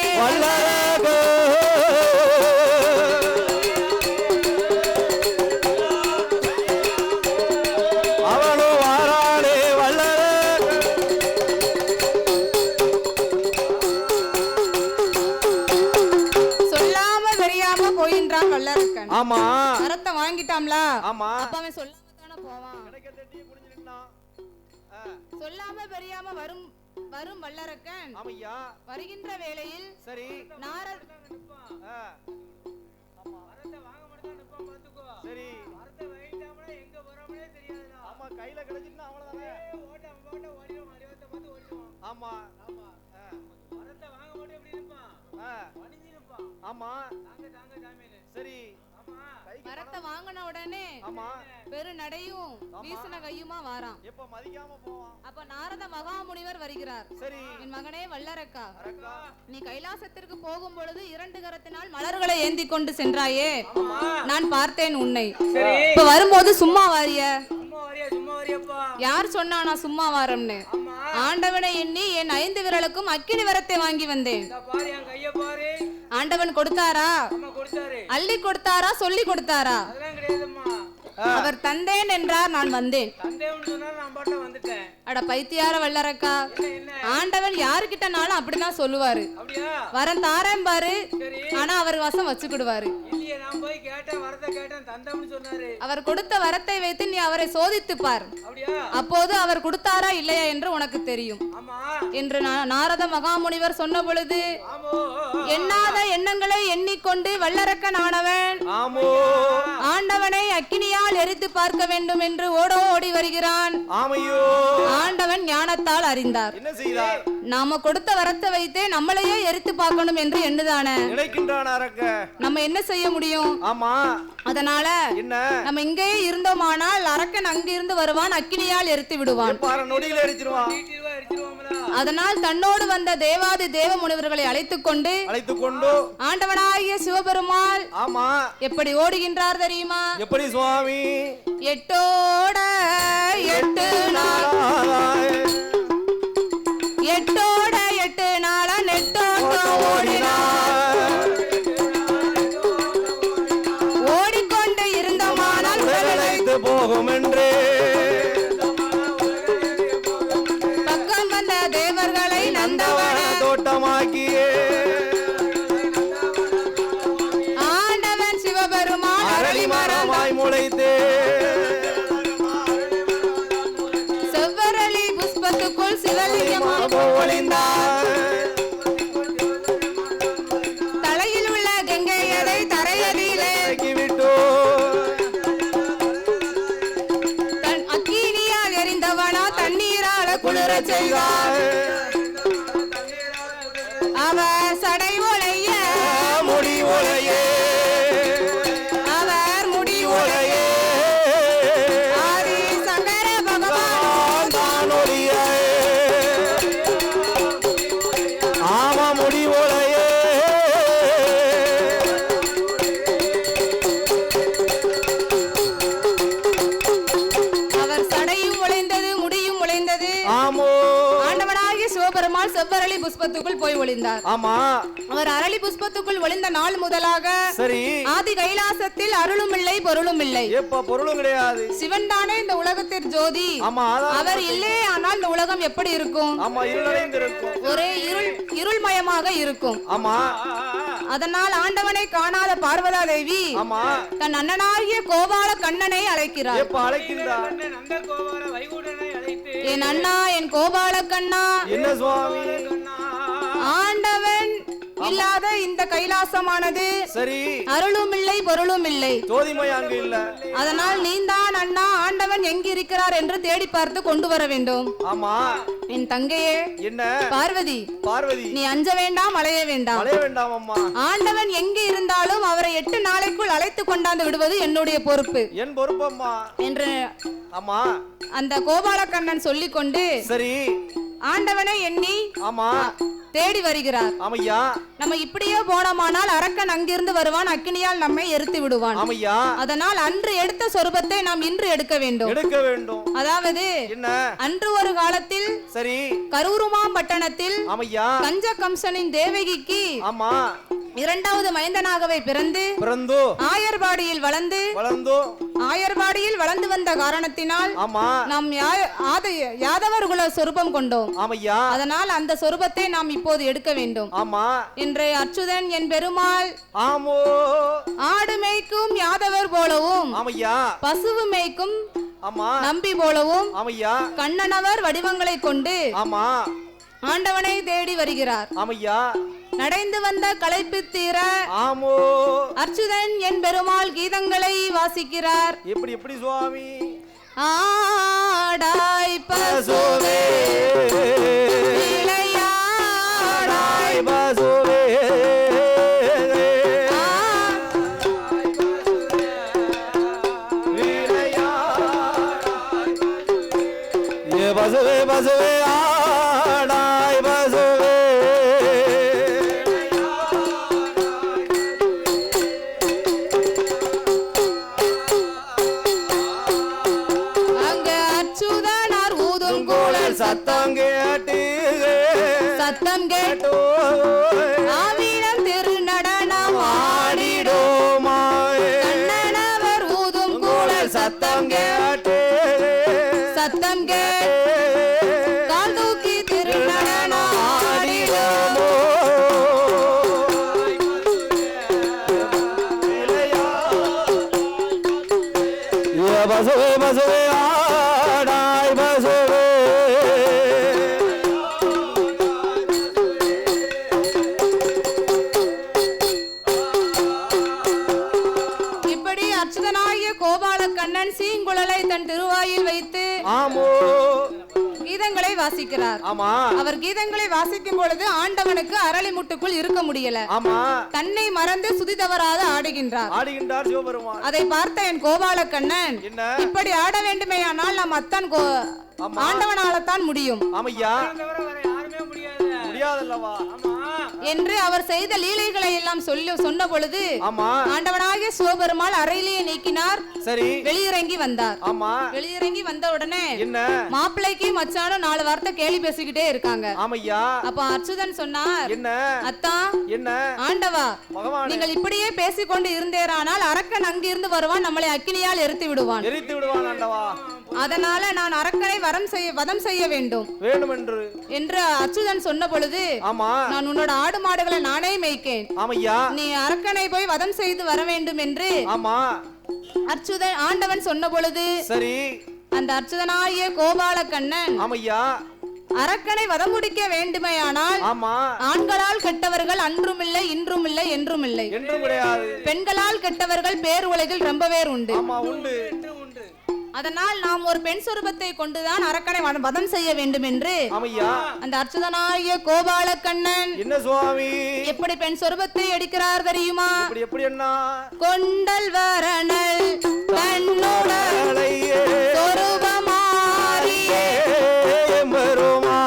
அவனோ வாரானே வல்லர
சொல்லாம வெறியாம போயின்றான் வல்லரக்கன்
ஆமா
வரத்தை வாங்கிட்டாம்ல
ஆமா
அப்ப அவன் சொல்லாம தானே போவான்
கிடைக்க தட்டி குனிஞ்சு நின்னான்
சொல்லாம வெறியாம வரும் வரும் வல்லரக்கன்
ஆமையா
வருகின்ற வேளையில்
சரி
நாரத
ஆ,
வரத்தை வாங்க மட்டும் தான் நிப்பான் பாத்துக்கோ.
சரி
வரத்தை வாங்கிட்டாமனா எங்க போறோம்னே தெரியாதுடா.
ஆமா கையில கிடைச்சிட்டுனா அவ்வளவுதானே
ஓட்ட ஓடிடுவான், அறிவத்தை பார்த்து ஓடிடுவான்.
ஆமா
ஆமா. வரத்தை வாங்க மட்டும் எப்படி நிப்பான்?
ஆ,
பணிஞ்சு நிப்பான்.
ஆமா
தாங்க தாங்க தாமேன்னு.
சரி
ஆமா.
கைக்கு
வரத்தை வாங்கின உடனே
ஆமா
பெரு நடையும் வீசின கையுமா வாராம்
எப்ப மதிக்காம போவான்
அப்ப நாரத மகாமுனிவர் வருகிறார்
சரி
என் மகனே வல்லரக்கா
அரக்கா
நீ கைலாசத்திற்கு போகும் பொழுது 2 கரத்தினால் மலர்களை ஏந்தி கொண்டு சென்றாயே
ஆமா.
நான் பார்த்தேன் உன்னை
சரி.
இப்ப வரும்போது சும்மா வாரிய
சும்மா வரியாப்பா.
யார் சொன்னா நான் சும்மா வாரம்னு
ஆமா.
ஆண்டவனை எண்ணி என் 5 விரலுக்கும் அக்கினி வரத்தை வாங்கி வந்தேன்
இந்த பாரு என் கைய பாரு.
ஆண்டவன் கொடுத்தாரா
அம்மா கொடுத்தாரு.
அள்ளி கொடுத்தாரா சொல்லி கொடுத்தாரா
அதெல்லாம் கிடையாதும்மா.
அவர் தந்தேன் என்றார் நான் வந்தேன்
தந்தேன்னு சொன்னா நான் பாட்டுல வந்துட்டேன்.
அட பைத்தியார வல்லரக்கா
என்ன
ஆண்டவன் யாருக்கிட்டனாலும் அப்படிதான் சொல்லுவாரு
அப்படியா?
வரம் தாரேன் பாரு
சரி.
ஆனா அவர் வசம் வச்சுக்கிடுவாரு
இல்லையே நான் போய் கேட்டேன், வரத்தை கேட்டேன், தந்தம்னு சொன்னாரு.
அவர் கொடுத்த வரத்தை வைத்து நீ அவரை சோதித்து பார்
அப்படியா?
அப்போது அவர் கொடுத்தாரா இல்லையா என்று உனக்கு தெரியும்
ஆமா.
என்று நாரத மகாமுனிவர் சொன்ன பொழுது
ஆமோ.
எண்ணாத எண்ணங்களை எண்ணிக்கொண்டு வல்லரக்கன் ஆனவன்
ஆமோ
ஆண்டவனை அக்கினியால் எரித்து பார்க்க வேண்டும் என்று ஓடி வருகிறான்
ஆமையோ
ஆண்டவன் ஞானத்தால் அறிந்தார்
என்ன செய்தார்
நாம கொடுத்த வரத்தை வைத்தே நம்மளையே எரித்து பார்க்கணும் என்று எண்ணுதானே
நினைக்கின்றான் அரக்க
நம்ம என்ன செய்ய முடியும்
ஆமா
அதனால
என்ன
நம்ம இங்கேயே இருந்தோமானால் அரக்கன் அங்கிருந்து வருவான் அக்கினியால் எரித்து விடுவான்
பாரு நொடியில அடிச்சிருவான்.
வீட்டில் அடிச்சிருவாங்களா?
அதனால் தன்னோடு வந்த தேவாதி தேவ முனிவர்களை அழைத்துக் கொண்டு
அழைத்துக் கொண்டு
ஆண்டவனாகிய சிவபெருமாள்
ஆமா
எப்படி ஓடுகின்றார் தெரியுமா
எப்படி சுவாமி
எட்டோட 8 நாள் எட்டோட 8 நாளா நெட்டோட்டம் ஓடினார் ஓடிக்கொண்டு இருந்தோமானால்
உலகழைத்து போகும் என்று
பக்கம் வந்த தேவர்களை நந்தவன
தோட்டமாக்கியே
ஆண்டவன் சிவபெருமான்
அரளி மரமாய் முளைத்து
செவ்வரளி புஷ்பத்துக்குள் சிவலிங்கமாக
ஒளிந்தார்
தலையில் உள்ள கங்கையரை தரையடியிலே
விட்டு
தன் அக்கினியால் எரிந்தவனா தண்ணீரால குளிர செய்தார் அவர் சடை ஒளைய
முடி ஒளையே
அவர் முடி ஒளைய ஆதி சங்கர பகவான்
தான் ஒளிய ஆமா முடி ஒளையே
அவர் சடையும் உழைந்தது முடியும் உழைந்தது
ஆமோ
ஆண்டவனாகிய சிவபெருமான் செவ்வரளி புஷ்பத்துக்குள் போய் ஒளிந்தார்.
ஆமா.
அவர் அரளி புஷ்பத்துக்குள் ஒளிந்த நாள் முதலாக
சரி
ஆதி கைலாசத்தில் அருளும் இல்லை பொருளும் இல்லை.
எப்ப பொருளும் கிடையாது.
சிவன் தானே இந்த உலகத்தின் ஜோதி.
ஆமா.
அவர் இல்லையே ஆனால் இந்த உலகம் எப்படி இருக்கும்?
ஆமா, இருளடைந்து இருக்கும்.
ஒரே இருள்மயமாக இருக்கும்.
ஆமா.
அதனால் ஆண்டவனை காணாத பார்வதா தேவி
ஆமா
தன் அண்ணனாகிய கோபால கண்ணனை அழைக்கிறார்.
எப்ப அழைக்கின்றார்?
நந்த கோபால வைகுண்டனை அழைத்து
என் அண்ணா, என் கோபால கண்ணா,
என்ன சுவாமி?
ஆண்டவன் இல்லாத இந்த கைலாசமானது
சரி
அருளும் இல்லை பொருளும் இல்லை.
ஜோதிமயம் அங்க இல்ல.
அதனால் நீந்தான் அண்ணா ஆண்டவன் எங்க இருக்கிறார் என்று தேடி பார்த்து கொண்டு வர வேண்டும்.
ஆமா.
என் தங்கையே
என்ன
பார்வதி,
பார்வதி,
நீ அஞ்ச வேண்டாம், அலைய வேண்டாம்.
அலைய வேண்டாம் அம்மா.
ஆண்டவன் எங்கே இருந்தாலும் அவரை 8 நாளைக்குள் அழைத்து கொண்டாந்து விடுவது என்னுடைய பொறுப்பு.
என் பொறுப்பு அம்மா
என்று
ஆமா
அந்த கோபாலக்கண்ணன் சொல்லிக் கொண்டு
சரி
ஆண்டவனை எண்ணி
ஆமா
தேடி வருகிறார்.
ஆமையா.
நம்ம இப்படியே போனோமானால் அரக்கன் அங்கிருந்து வருவான், அக்கினியால் நம்மை எரித்து விடுவான்.
ஆமையா.
அதனால் அன்று எடுத்த சொரூபத்தை நாம் இன்று எடுக்க வேண்டும்.
எடுக்க வேண்டும்.
அதாவது
என்ன?
அன்று ஒரு காலத்தில்
சரி
கரூருமாம் பட்டணத்தில்
ஆமையா
கஞ்ச கம்சனின் தேவகிக்கு
ஆமா
இரண்டாவது மைந்தனாகவே பிறந்து ஆயர்பாடியில் வளர்ந்து வந்த காரணத்தினால்
ஆமா
நாம் யாதவர் குல சொரூபம் கொண்டோம்.
ஆமையா.
அதனால் அந்த சொரூபத்தை நாம் இப்போது எடுக்க வேண்டும்.
ஆமா.
இன்றைய அச்சுதன் என் பெருமாள்
ஆமோ
ஆடு மேய்க்கும் யாதவர் போலவும்
ஆமையா
பசுவு மேய்க்கும்
ஆமா
நம்பி போலவும்
ஆமையா
கண்ணனவர் வடிவங்களை கொண்டு
ஆமா
ஆண்டவனை தேடி வருகிறார்.
ஆமையா.
நடைந்து வந்த களைப்பு தீர
ஆமோ
அர்ச்சுதன் என் பெருமாள் கீதங்களை வாசிக்கிறார்.
எப்படி எப்படி சுவாமி?
ஆடாய் பசுவே இளையாடாய்
பசுவே பசுவே பசுவே ஆடாய் பசுவே
அங்க அச்சுதனார் ஊதும் கூழல்
சத்தம் கேட்டு
ஆவீனம் திரு நடனம்
ஆடிடோமாய்
கண்ணனவர் ஊதும் கூழல்
சத்தம் கேட்டு
கால் தூக்கி திரு நடனம் ஆடிடோமோ
பசுவே பசுவே ஆடாய் பசுவே
இப்படி அர்ச்சுதனாகிய கோபால கண்ணன் சீங்குழலை தன் திருவாயில் வைத்து
ஆமோ
கீதங்களை வாசிக்கிறார்.
ஆமா.
அவர் கீதங்களை வாசிக்கும் பொழுது ஆண்டவனுக்கு அரளி முட்டுக்குள் இருக்க முடியல.
ஆமா.
தன்னை மறந்து சுதி தவறாத ஆடுகின்றார்
சிவபெருமான்.
அதை பார்த்த என் கோபால கண்ணன்
என்ன?
இப்படி ஆட வேண்டுமேயானால் நம் அத்தான் ஆண்டவனால்தான் முடியும்.
ஆமையா.
யாருமே
முடியாதல்லவா
என்று அவர் செய்த லீலைகளை எல்லாம் சொன்ன பொழுது
ஆமா
ஆண்டவனாகிய சிவபெருமாள் அறையிலேயே நீக்கினார்.
சரி
வெளியிறங்கி வந்தார்.
ஆமா.
வெளியிறங்கி வந்த உடனே
என்ன?
மாப்பிள்ளைக்கு மச்சானும் 4 வார்த்தை கேலி பேசிக்கிட்டே இருக்காங்க.
ஆமையா.
அப்ப அர்ச்சுதன் சொன்னார்,
என்ன
அத்தா
என்ன
ஆண்டவா,
பகவான்,
நீங்கள் இப்படியே பேசிக்கொண்டு இருந்தேரானால் அரக்கன் அங்கிருந்து வருவான், நம்மளை அக்கினியால் எரித்து விடுவான்
ஆண்டவா.
அதனால நான் அரக்கனை வதம் செய்ய வேண்டும் என்று அச்சுதன் சொன்ன பொழுது
ஆமா
நான் உன்னோட ஆடு மாடுகளை நானே மேய்க்கேன்.
ஆமையா.
நீ அரக்கனை போய் வதம் செய்து வர வேண்டும் என்று
ஆமா
அச்சுதன் ஆண்டவன் சொன்ன பொழுது
சரி
அந்த அர்ச்சுதனாகிய கோபால கண்ணன்
ஆமையா
அரக்கனை வதம் முடிக்க வேண்டுமையானால்
ஆமா
ஆண்களால் கெட்டவர்கள் அன்றும் இல்லை இன்றும் இல்லை என்றும் இல்லை, பெண்களால் கெட்டவர்கள் பேர் உலகில் ரொம்பவே உண்டு. அதனால் நாம் ஒரு பெண் சொரூபத்தை கொண்டுதான் அரக்கனை வதம் செய்ய வேண்டும் என்று அந்த அர்ச்சுதனாகிய கோபால கண்ணன்
என்ன சுவாமி
எப்படி பெண் சொரூபத்தை எடுக்கிறார் தெரியுமா?
எப்படி என்ன?
கொண்டல் வரணல் தன்னுடைய சொரூபமாரியே
பெருமா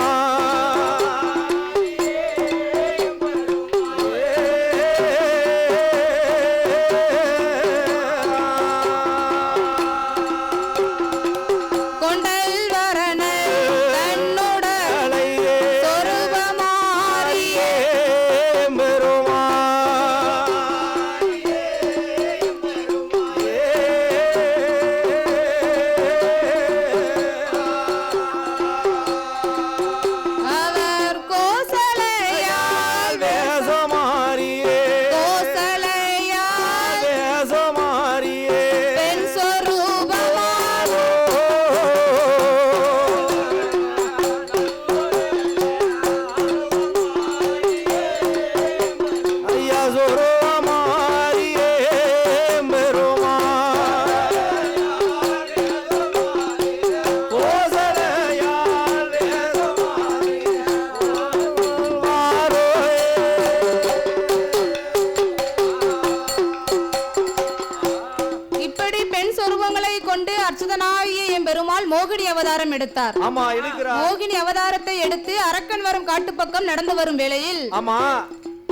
கொண்டல் வரணல் தன்னுடைய அவதாரம் எடுத்தார்.
ஆமா எடுக்கிறார்.
மோகினி அவதாரத்தை எடுத்து அரக்கன் வரும் காட்டு பக்கம் நடந்து வரும் வேளையில்
ஆமா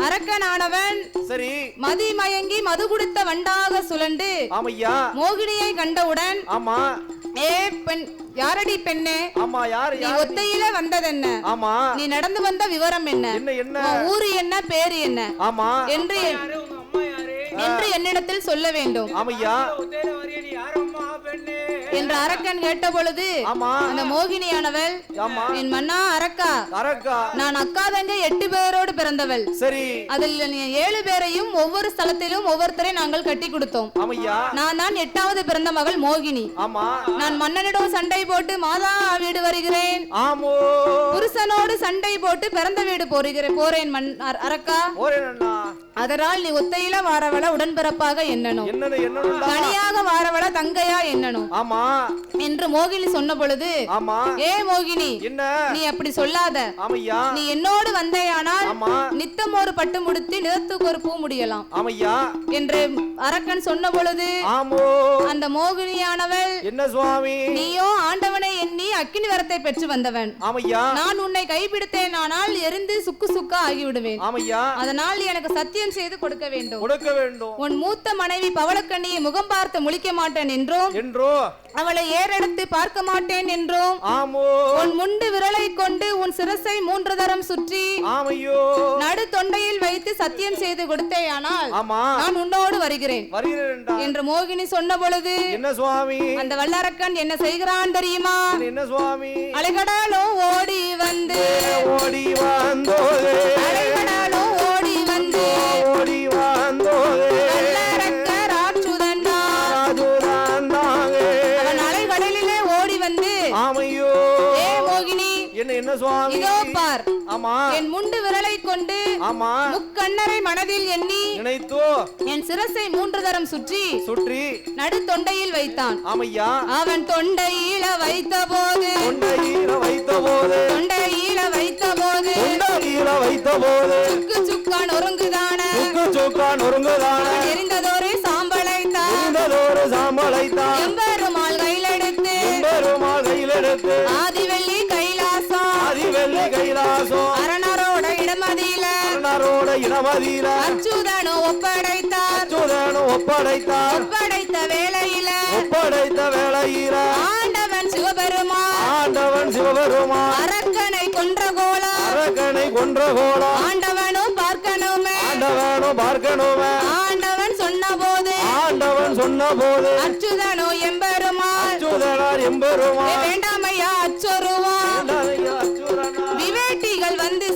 அரக்கனானவன்
சரி
மதி மயங்கி மது குடித்த வண்டாக சுழண்டு
ஆமையா
மோகினியை கண்டவுடன்
ஆமா
ஏ பெண் யாரடி பெண்ணே,
ஆமா யாரு
நீ ஒத்தையில வந்ததென்ன,
ஆமா
நீ நடந்து வந்த விவரம் என்ன,
என்ன
உன் ஊரு என்ன, பேரு என்ன
ஆமா
என்று என்னிடத்தில் சொல்ல வேண்டும்.
ஆமையா
என்று அரக்கன் கேட்ட பொழுது அந்த மோகினியானவள் என் மன்னா அரக்கா, நான் அக்கா தங்கை 8 பேரோடு பிறந்தவள்.
சரி
அதில் 7 பேரையும் ஒவ்வொரு ஸ்தலத்திலும் ஒவ்வொருத்தரை நாங்கள் கட்டி கொடுத்தோம். நான் தான் 8வது பிறந்த மகள் மோகினி. நான் மன்னனிடம் சண்டை போட்டு மாதா வீடு வருகிறேன், புருஷனோடு சண்டை போட்டு பிறந்த வீடு போறேன் அரக்கா. அதனால் நீ ஒத்தையில வாரவள உடன்பிறப்பாக எண்ணணும், தனியாக வாரவள தங்கையா எண்ணணும் என்று மோகினி சொன்ன பொழுது ஏ மோகினி நீ அப்படி சொல்லாத, நீ என்னோடு வந்தேயானால் நித்தம் ஒரு பட்டு முடித்து நிலத்துக்கு ஒரு பூ முடியலாம் என்று அரக்கன் சொன்ன பொழுது அந்த மோகினியானவள் என்ன சுவாமி நீயோ ஆண்டவனை எண்ணி அக்கினி வரத்தை பெற்று வந்தவன், நான் உன்னை கைப்பிடித்தேன் ஆனால் எரிந்து சுக்கு சுக்கா ஆகிவிடுவேன், அதனால் எனக்கு சத்தியம் செய்து கொடுக்க வேண்டும். உன் மூத்த மனைவி பவளக்கண்ணியை முகம் பார்த்து முழிக்க மாட்டேன் என்றும் அவளை ஏறெடுத்து பார்க்க மாட்டேன் என்றும் உன் முண்டு விரலை கொண்டு உன் சிரசை 3 தரம் சுற்றி நடு தொண்டையில் வைத்து சத்தியம் செய்து கொடுத்தேயானால் நான் உன்னோடு வருகிறேன் என்று மோகினி சொன்ன பொழுது என்ன சுவாமி அந்த வல்லரக்கன் என்ன செய்கிறான் தெரியுமா? என்ன சுவாமி அலைகடலோ ஓடி வந்து அலைகடலோ ஓடி வந்து என் முண்டு விரலை கொண்டு முக்கண்ணரை மனதில் எண்ணி என் சிரசை 3 தரம் சுற்றி நடு தொண்டையில் வைத்தான். அவன் தொண்டையில வைத்த போது சுக்கு சுக்கா நொறுங்குதான எரிந்ததோரு சாம்பலைத்தான் எம்பெருமாள் கையிலெடுத்து ஆதிவெள்ளி கைலாசம் அரணரோட இடமதியில அச்சுதனோ ஒப்படைத்த வேளையில ஆண்டவன் சிவபெருமான் அரக்கனை கொன்ற கோலா ஆண்டவனும் பார்க்கணுமே ஆண்டவன் சொன்ன போது அச்சுதனோ எம்பெருமான் வேண்டாமையா அச்சொருவான் விவேட்டிகள் வந்து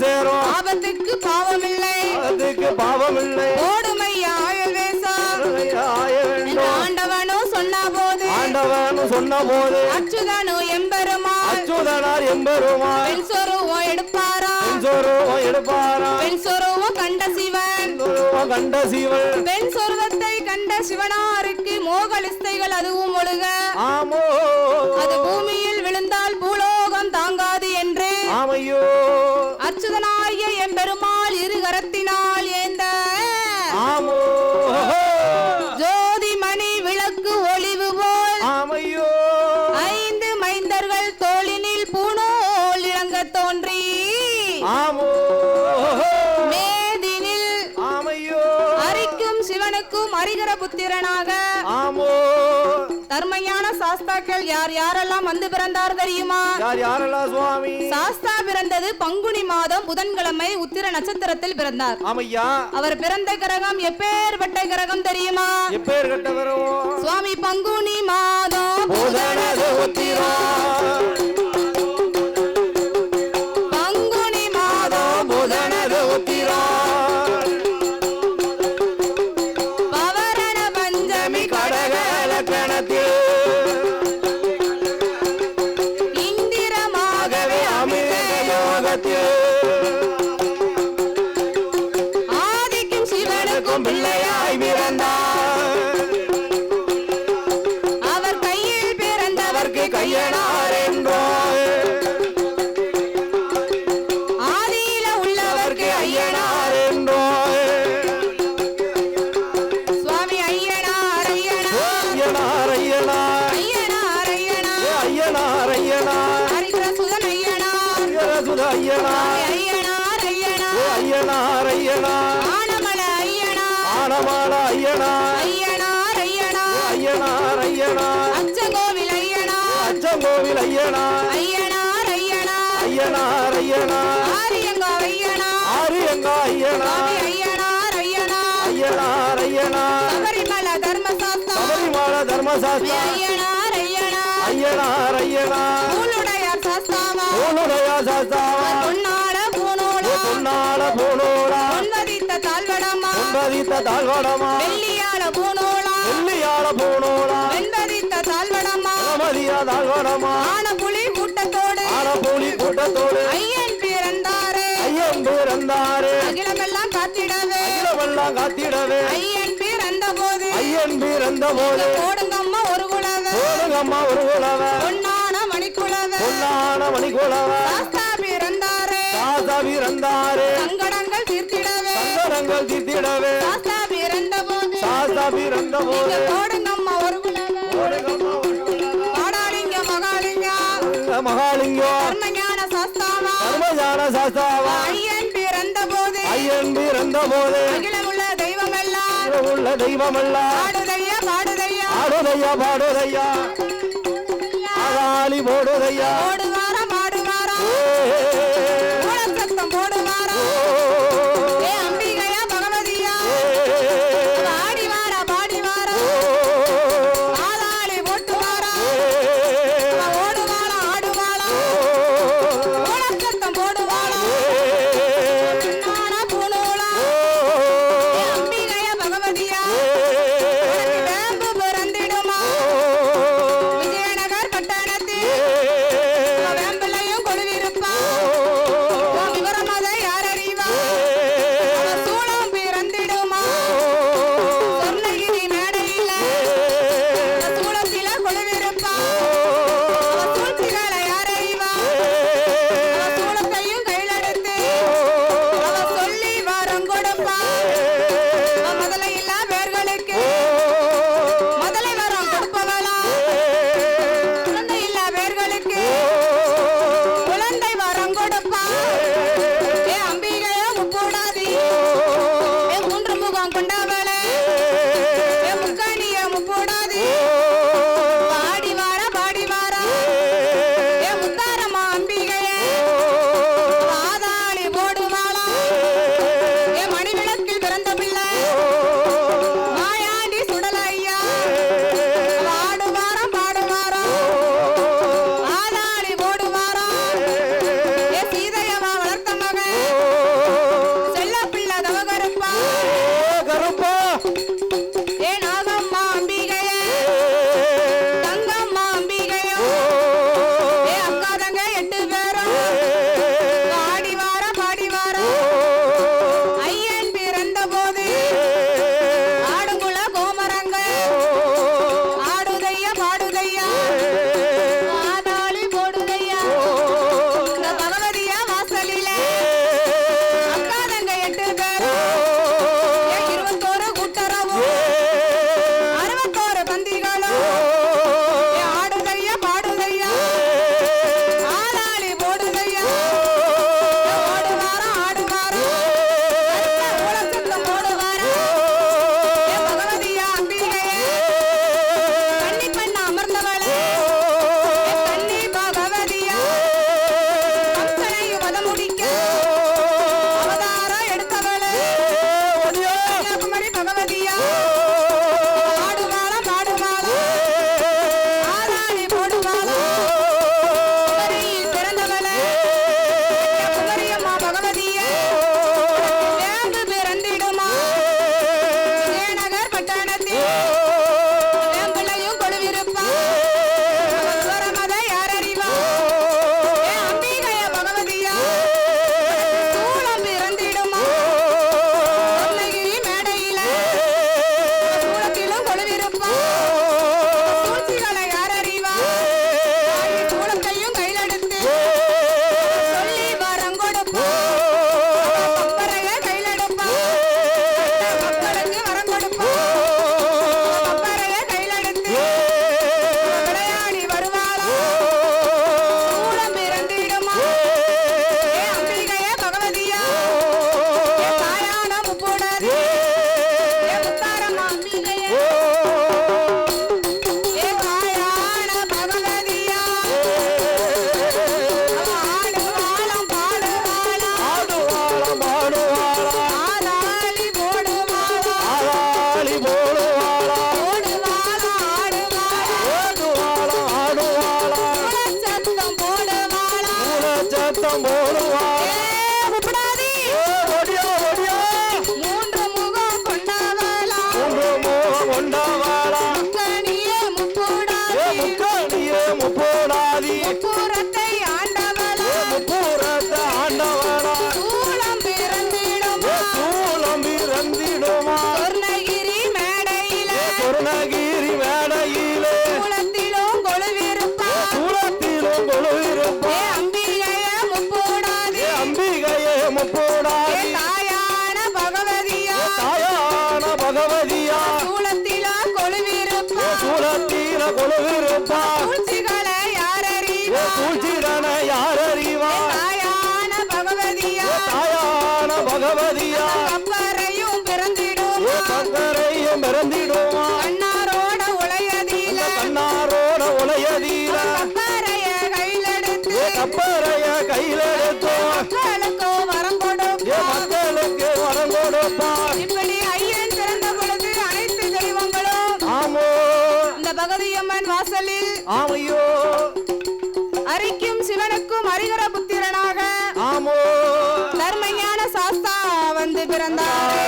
சேரும் ஆபத்துக்கு பாவமில்லை ஓடுமையா ஆண்டவனோ சொன்ன போது அச்சுதனோ எம்பெருமான் பெண் சொருவம் எடுப்பாரா பெண் சொருவம் கண்ட சிவன் பெண் சொருவத்தை கண்ட சிவனாருக்கு மோகலிஸ்தைகள் அதுவும் ஒழுக அது பூமியில் விழுந்தால் பூலோகம் தாங்காது என்று அச்சுதனாகிய எம்பெருமாள் 2 கரத்தினால் ஏந்த ஜோதி மணி விளக்கு ஒளிவு போல் 5 மைந்தர்கள் தோளினில் பூணோல் இளங்க தோன்றி மேதினில் அரிக்கும் சிவனுக்கும் அரிகர புத்திரனாக தர்மஞான சாஸ்தாக்கள் யாரெல்லாம் வந்து பிறந்தார் தெரியுமா? சுவாமி சாஸ்தா பிறந்தது பங்குனி மாதம் புதன்கிழமை உத்திர நட்சத்திரத்தில் பிறந்தார். அவர் பிறந்த கிரகம் எப்பேற்பட்ட கிரகம் தெரியுமா? சுவாமி பங்குனி மாதம் பங்குனி மாதம் புதனது உத்திரா பவரண பஞ்சமி கடகல கணத்தில் இந்திரமாகவே அமிர்த யோகத்தில் ஆதிக்கும் சிவனுக்கும் பிள்ளையாய் பிறந்தார். அவர் கையில் பிறந்தவர்க்கு கையனார் என்றார். ஆதியில உள்ளவர்க்கு ஐயனார் என்றார். சுவாமி ஐயனார் ஐயனார் ஐயனார் ஐயனார் ஐயனார்
ஐயனா
ஹரிகர சுதன் ஐயனா
சுத ஐயனா
ஐயனார் ஐயனா
ஐயனார் ஐயனா
ஆனமல ஐயனா
ஆனமால ஐயனா
ஐயனார் ஐயனா
ஐயனார் ஐயனா
அச்சங்கோவில் ஐயனா
அச்சங்கோவில் ஐயனா
ஐயனார் ஐயனா
ஐயனார் ஐயனா
ஆரியங்கா ஐயனா
ஆரியங்கா ஐயனா
ஐயனார் ஐயனா
ஐயனார் ஐயனா
சபரிமல தர்மசாஸ்தா
சபரிமல தர்மசாஸ்தா
ஐயனார் ஐயனா
ஐயனார் ஐயனா
பூலுடையார் சாஸ்தாவா
பூனுடைய சாஸ்தாவா
பொன்னாள பூனோளா
பொன்னால பூனோடா
பொன்வதித்த தாழ்வடமா
பொன்பதித்த தாழ்வடமா
வெள்ளியாள பூனோளா
வெள்ளியால பூனோடா
வெண்பதித்த தாழ்வடமா
மதிய தாழ்வடமா
ஆன புலி கூட்டத்தோடு
ஆனபூலி கூட்டத்தோடு
ஐயன் பிறந்தாரே
ஐயன் பிறந்தாரே
அகிலமெல்லாம் காத்திடவே
அகிலமெல்லாம் காத்திடவே
ஐயன் பிறந்த போது
ஐயன் பிறந்த போது
போடுங்கம்மா ஒரு குலவ
ஓடுங்கம்மா ஒரு குலவ
பொன்னான மணிக்குலவ
பொன்னான மணிக்குலவ
சாஸ்தா பிறந்தாரே
தாத்தா பிறந்தாரே
சங்கடங்கள் தீர்த்திடவே
சங்கடங்கள் தீர்த்திடவே
சாஸ்தா பிறந்த போது
தாத்தா பிறந்த போது
போடுங்கம்மா ஒரு குலவ
ஓடுங்கம்மா ஒரு குலவ
பாடாலிங்க மகாலிங்க
மகாலிங்கம்
கர்மஞான சாஸ்தாவா
கர்மஞான சாஸ்தாவா
ஐயன் பிறந்த போது
ஐயன் பிறந்த போது
அகிலமுள்ள தெய்வமெல்லாம்
உள்ள தெய்வமெல்லாம்
பாடுதையா பாடுதையா
ஆடுதையா பாடுதையா ஆதாளி போடுதையா
ஓடுவாரா பாடுவாரா சத்தம் போடுவாரா ஏ அம்பிகையா பகவதியா ஆடிவாரா பாடிவாரா ஆதாளி போட்டுவாரா ஓடுவாரா ஆடுவாரா சத்தம் போடுவாரா பூனோளா அம்பிகையா பகவதியா வேம்பு பிறந்திடுமா விஜயநகர் பட்டணத்தில்
ஆட்டம் போடுவார்
முப்படாதி
ஒடியா ஒடியா
மூன்று முகம் கொண்டவளா
மூன்று முகம் கொண்டவளா
முக்கணியே முப்படாதி
முக்கணியே முப்படாதி
முப்புறத்தை ஆண்டவளா
முப்புறத்தை ஆண்டவளா
சூலம் பிறந்திடுமா
சூலம் பிறந்திடுமா
சொர்ணகிரி மேடையிலே
சொர்ணகிரி மேடையிலே
சூலத்திலும் கொழுவிருப்பா
சூலத்திலும் கொழுவிருப்பா
அம்பிகையே முப்படாதி
அம்பிகையே முப்படாதி
தாயான பகவதியா
தாயான பகவதியா
சூலத்திலா கொழுவிருப்பா
சூலத்தில கொழுவிருப்பா
சூழ்ச்சிகளை யாரறிவா
சூழ்ச்சிடன யாரறிவா
தாயான பகவதியா
தாயான பகவதியா
கப்பரையும் பிறந்திடுமா
சங்கரையும் பிறந்திடுமா
கண்ணாரோட உளையதில
கண்ணாரோட உலையதீர
கப்பரைய கையிலெடுத்து
கப்பரைய கையில எடுத்தோம்
மக்களுக்கோ வரம் கொடுப்பா
மக்களுக்கு வரம் கொடுப்பார்
இப்படி ஐயன் பிறந்த பொழுது அனைத்து தெய்வங்களும்
ஆமோ
இந்த பகவதியம்மன் வாசலில்
ஆமையோ
அரிக்கும் சிவனுக்கும் அரிகர புத்திரனாக
ஆமோ
தர்மஞான சாஸ்தா வந்து பிறந்தாரே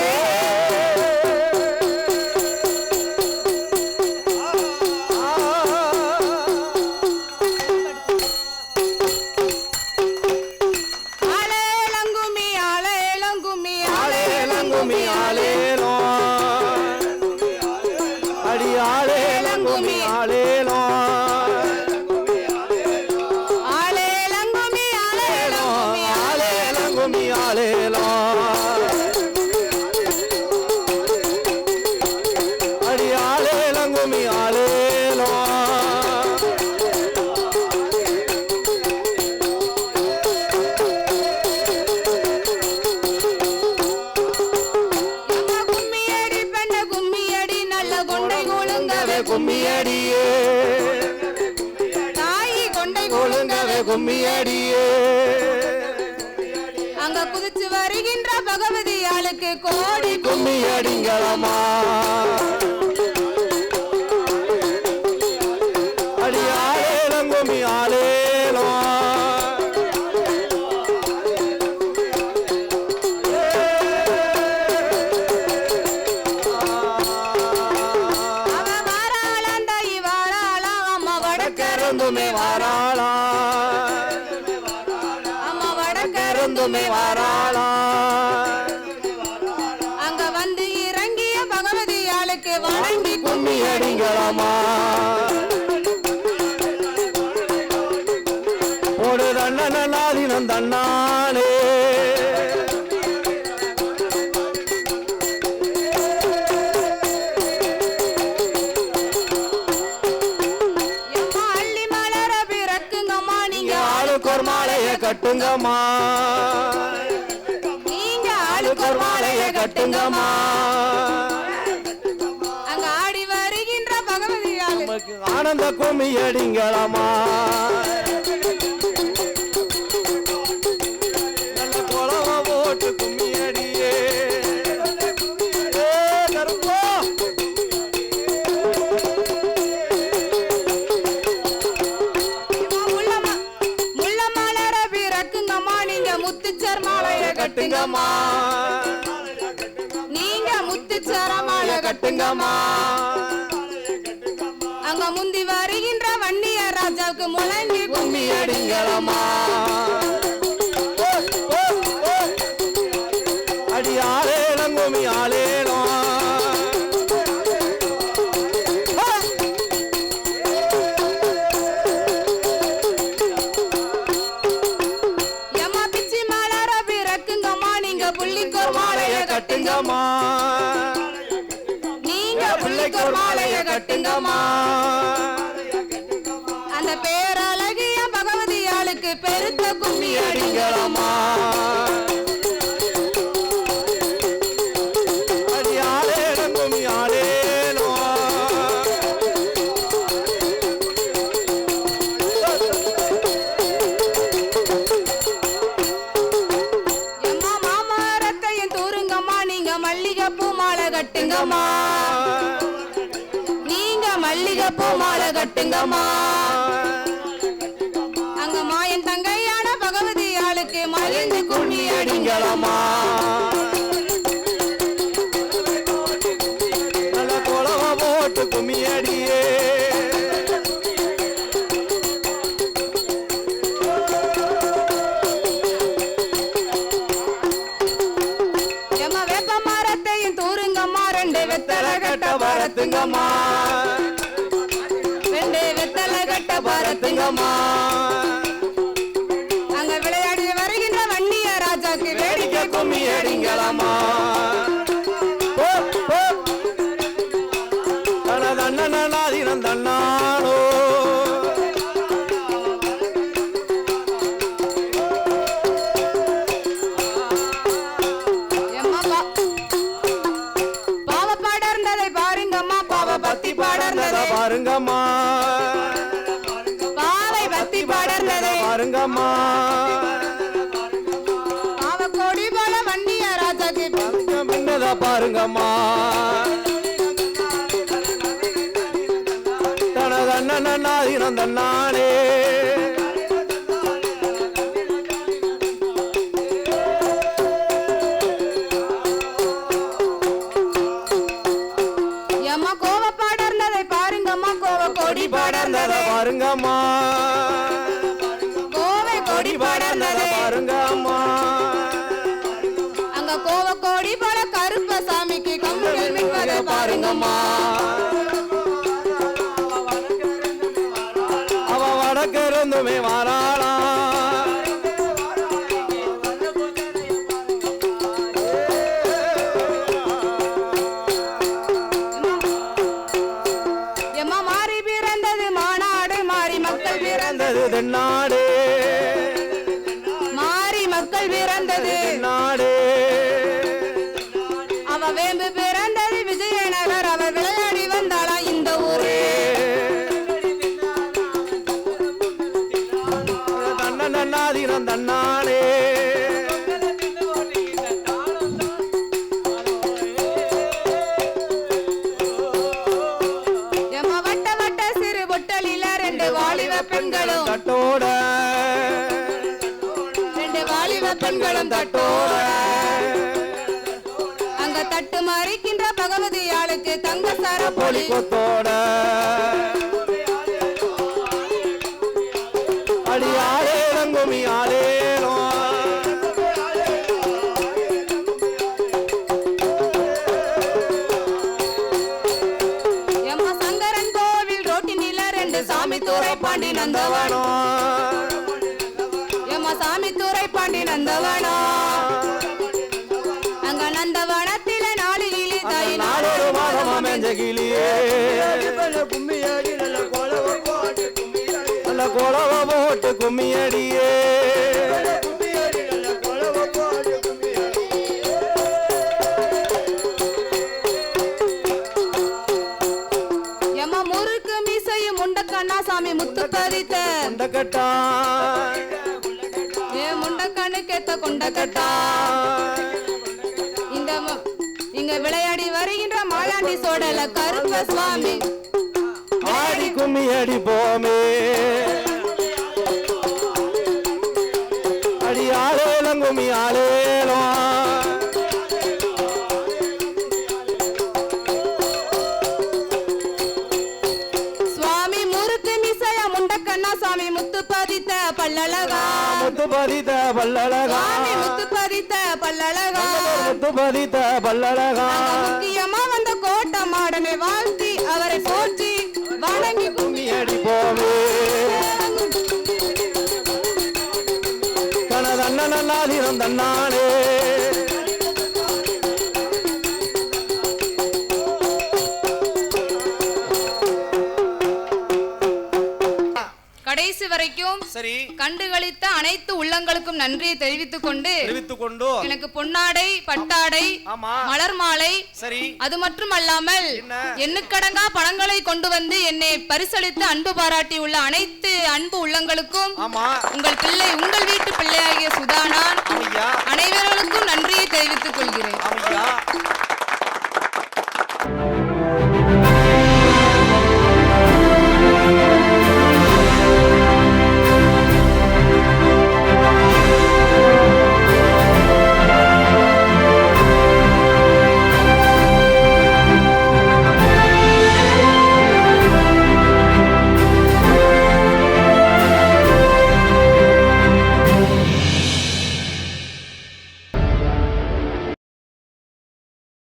ஆலேலங்குமி ஆலேலங்குமி
ஆலேலங்குமி ஆலேலோ அடி ஆலேலங்குமி ஆலேலோ
ஆலேலங்குமி ஆலேலங்குமி
ஆலேலங்குமி ஆலேலோ அடி ஆலேலங்குமி ஆலேலோ
அம்மா கும்மியடி பெண்ண கும்மியடி நல்ல கொண்டை கொழுங்கவே
கும்மியடியே
தாயி கொண்டை
கொழுங்கவே கும்மியடியே
அங்க குதிச்சு வருகின்ற பகவதி ஆளுக்கு கோடி
கும்மியடிங்களம்மா அடி ஆலேலங்குமி ஆலேலோ
அவ வாராளாம் தாயி வாராளாம் அம்மா
வடக்கருந்துமே வாராளா
அம்மா வடக்கருந்துமே
கருந்துமே வாராளா
அங்க வந்து இறங்கிய பகவதி ஆளுக்கு வணங்கி
கும்மியடிங்களம்மா ஒரு தண்ணனாதினம் தன்னானே
எம்மா அள்ளி மலர பிறக்குங்கம்மா நீங்க
ஆளுக்கு ஒரு மாலைய கட்டுங்கம்மா
நீங்க
ஆளுக்கு ஒரு மாலைய கட்டுங்கம்மா
அங்க ஆடி வருகின்ற பகவதி ஆளு
நமக்கு ஆனந்த கும்மியடிங்களம்மா நல்ல குளமா போட்டு கும்மியடியே ஏ கருப்பா
எம்மா முள்ள மலர பிறக்குங்கம்மா நீங்க முத்துச்சர் மாலைய கட்டுங்கம்மா நீங்க முத்துச்சர மாலை
கட்டுங்கம்மா
அங்க முந்தி வருகின்ற வன்னிய ராஜாவுக்கு முழங்கி
கும்மியடிங்களம்மா அடி ஆலேலம் கும்மி ஆலேலம்
எம்மா பிச்சி மலர பிறக்குங்கம்மா நீங்க புள்ளிக்கோர் மாலைய கட்டுங்கம்மா நீங்க புள்ளிக்கோர் மாலைய கட்டுங்கம்மா அந்த பேரழகிய பகவதி ஆளுக்கு பெருத்த கும்மி அடிங்களம்மா
அடி ஆலேலம் கும்மி ஆலேலம்
எம்மா மாமரத்தையும் தூருங்கம்மா நீங்க மல்லிகைப்பூ மாலை கட்டுங்கம்மா நீங்க மல்லிகைப்பூ மாலை கட்டுங்கம்மா அங்க மாயன் தங்கையான பகவதி ஆளு
அடிங்களம்மா நல்ல குளவ போட்டு கும்மி அடியே
எம்மா வேப்ப மரத்தையும் தூருங்கம்மா ரெண்டு வெத்தலை கட்ட
வரத்துங்கம்மா
ரெண்டு வெத்தலை கட்ட
வரத்துங்கம்மா
அங்க விளையாடி வருகின்ற வன்னிய ராஜாக்கு வேடிக்கை
கும்மி அடிங்களம்மா தனதண்ணனாதினம் தன்னானோ
பாவ பாடர்ந்ததை பாருங்கம்மா பாவ பக்தி பாடர்ந்ததை
பாருங்கம்மா
பாவை பக்தி பாடர்ந்ததை
பாருங்கம்மா
பாவ கோடி போல வன்னிய ராஜாக்கு
முன்னதா பாருங்கம்மா தனதண்ணனாதினம் தன்னானே
எம்மா கோவ பாடர்ந்ததை பாருங்கம்மா கோவ கோடி பாடர்ந்ததை
பாருங்கம்மா
கோவை கோடி பாடர்ந்ததை
பாருங்கம்மா
அங்க கோவ கோடி போல கருப்ப சாமிக்கு கம்புகள் மின்வதை பாருங்கம்மா
அவ வடக்கிருந்துமே வாராளா
எம்மா மாறி பிறந்தது மாநாடு மாறி மக்கள் பிறந்தது
தென்னாடு
மாறி மக்கள் பிறந்தது
நாடு
அவ வேம்பு பிறந்தது விஜயநகர் அவ விளையாடி வந்தாளா இந்த ஊரே
தன்னதினம் தன்னாடே
எம்மா வட்ட வட்ட சிறு பொட்டலில ரெண்டு வாலிப பெண்களும்
தட்டோட
ரெண்டு வாலிப பெண்களும் தட்டோட அங்க தட்டு மறிக்கின்ற பகவதி ஆளுக்கு தங்க சரப்பொலி
கொத்தோட அடியாளே ரங்குமி ஆளேனோ
எம்மா சங்கரன் கோவில் ரோட்டினில ரெண்டு சாமி தூரை பாண்டி நந்தவனோ எம்மா சாமி தூரை பாண்டி நந்தவனோ அங்க நந்தவனத்தில நாலு கிளி தாய்
நாளொரு மாதமா மெஞ்சகிலியே நல்ல குளவ போட்டு கும்மி அடியே
எம்மா முறுக்கு மீசையும் முண்டக்கண்ணா சாமி முத்து பதித்த
கொண்டக்கட்டா
ஏ முண்டக்கண்ணு கேத்த கொண்டக்கட்டா இங்க விளையாடி வருகின்ற மாயாண்டி சோடல கருப்ப சுவாமி
ஆடி கும்மி அடிப்போமே அடி ஆளேலம் கும்மி ஆளேலம்
சுவாமி முறுக்கு மிசைய முண்டக்கண்ணா சாமி முத்து பதித்த பல்லழகா
முத்து பதித்த பல்லழகா
சாமி முத்து பதித்த பல்லழகா
முத்து பதித்த பல்லழகா
முக்கியமா வந்த கோட்டை மாடனை வாழ்த்தி அவரை போற்றி வணங்கி
கும்மி அடிப்போமே தனதண்ணனாதினம் தன்னானே
கடைசி வரைக்கும்
சரி
கண்டுகளித்த அனைத்து உள்ளங்களுக்கும் நன்றியை தெரிவித்துக் கொண்டு எனக்கு பொன்னாடை பட்டாடை
ஆமா
மலர் மாலை
சரி
அது மட்டும் அல்லாமல் எண்ணுக்கடங்கா பணங்களை கொண்டு வந்து என்னை பரிசளித்து அன்பு பாராட்டி உள்ள அனைத்து அன்பு உள்ளங்களுக்கும்
ஆமா
உங்கள் வீட்டு பிள்ளையாகிய சுதானான் அனைவர்களுக்கும் நன்றியை தெரிவித்துக் கொள்கிறேன்.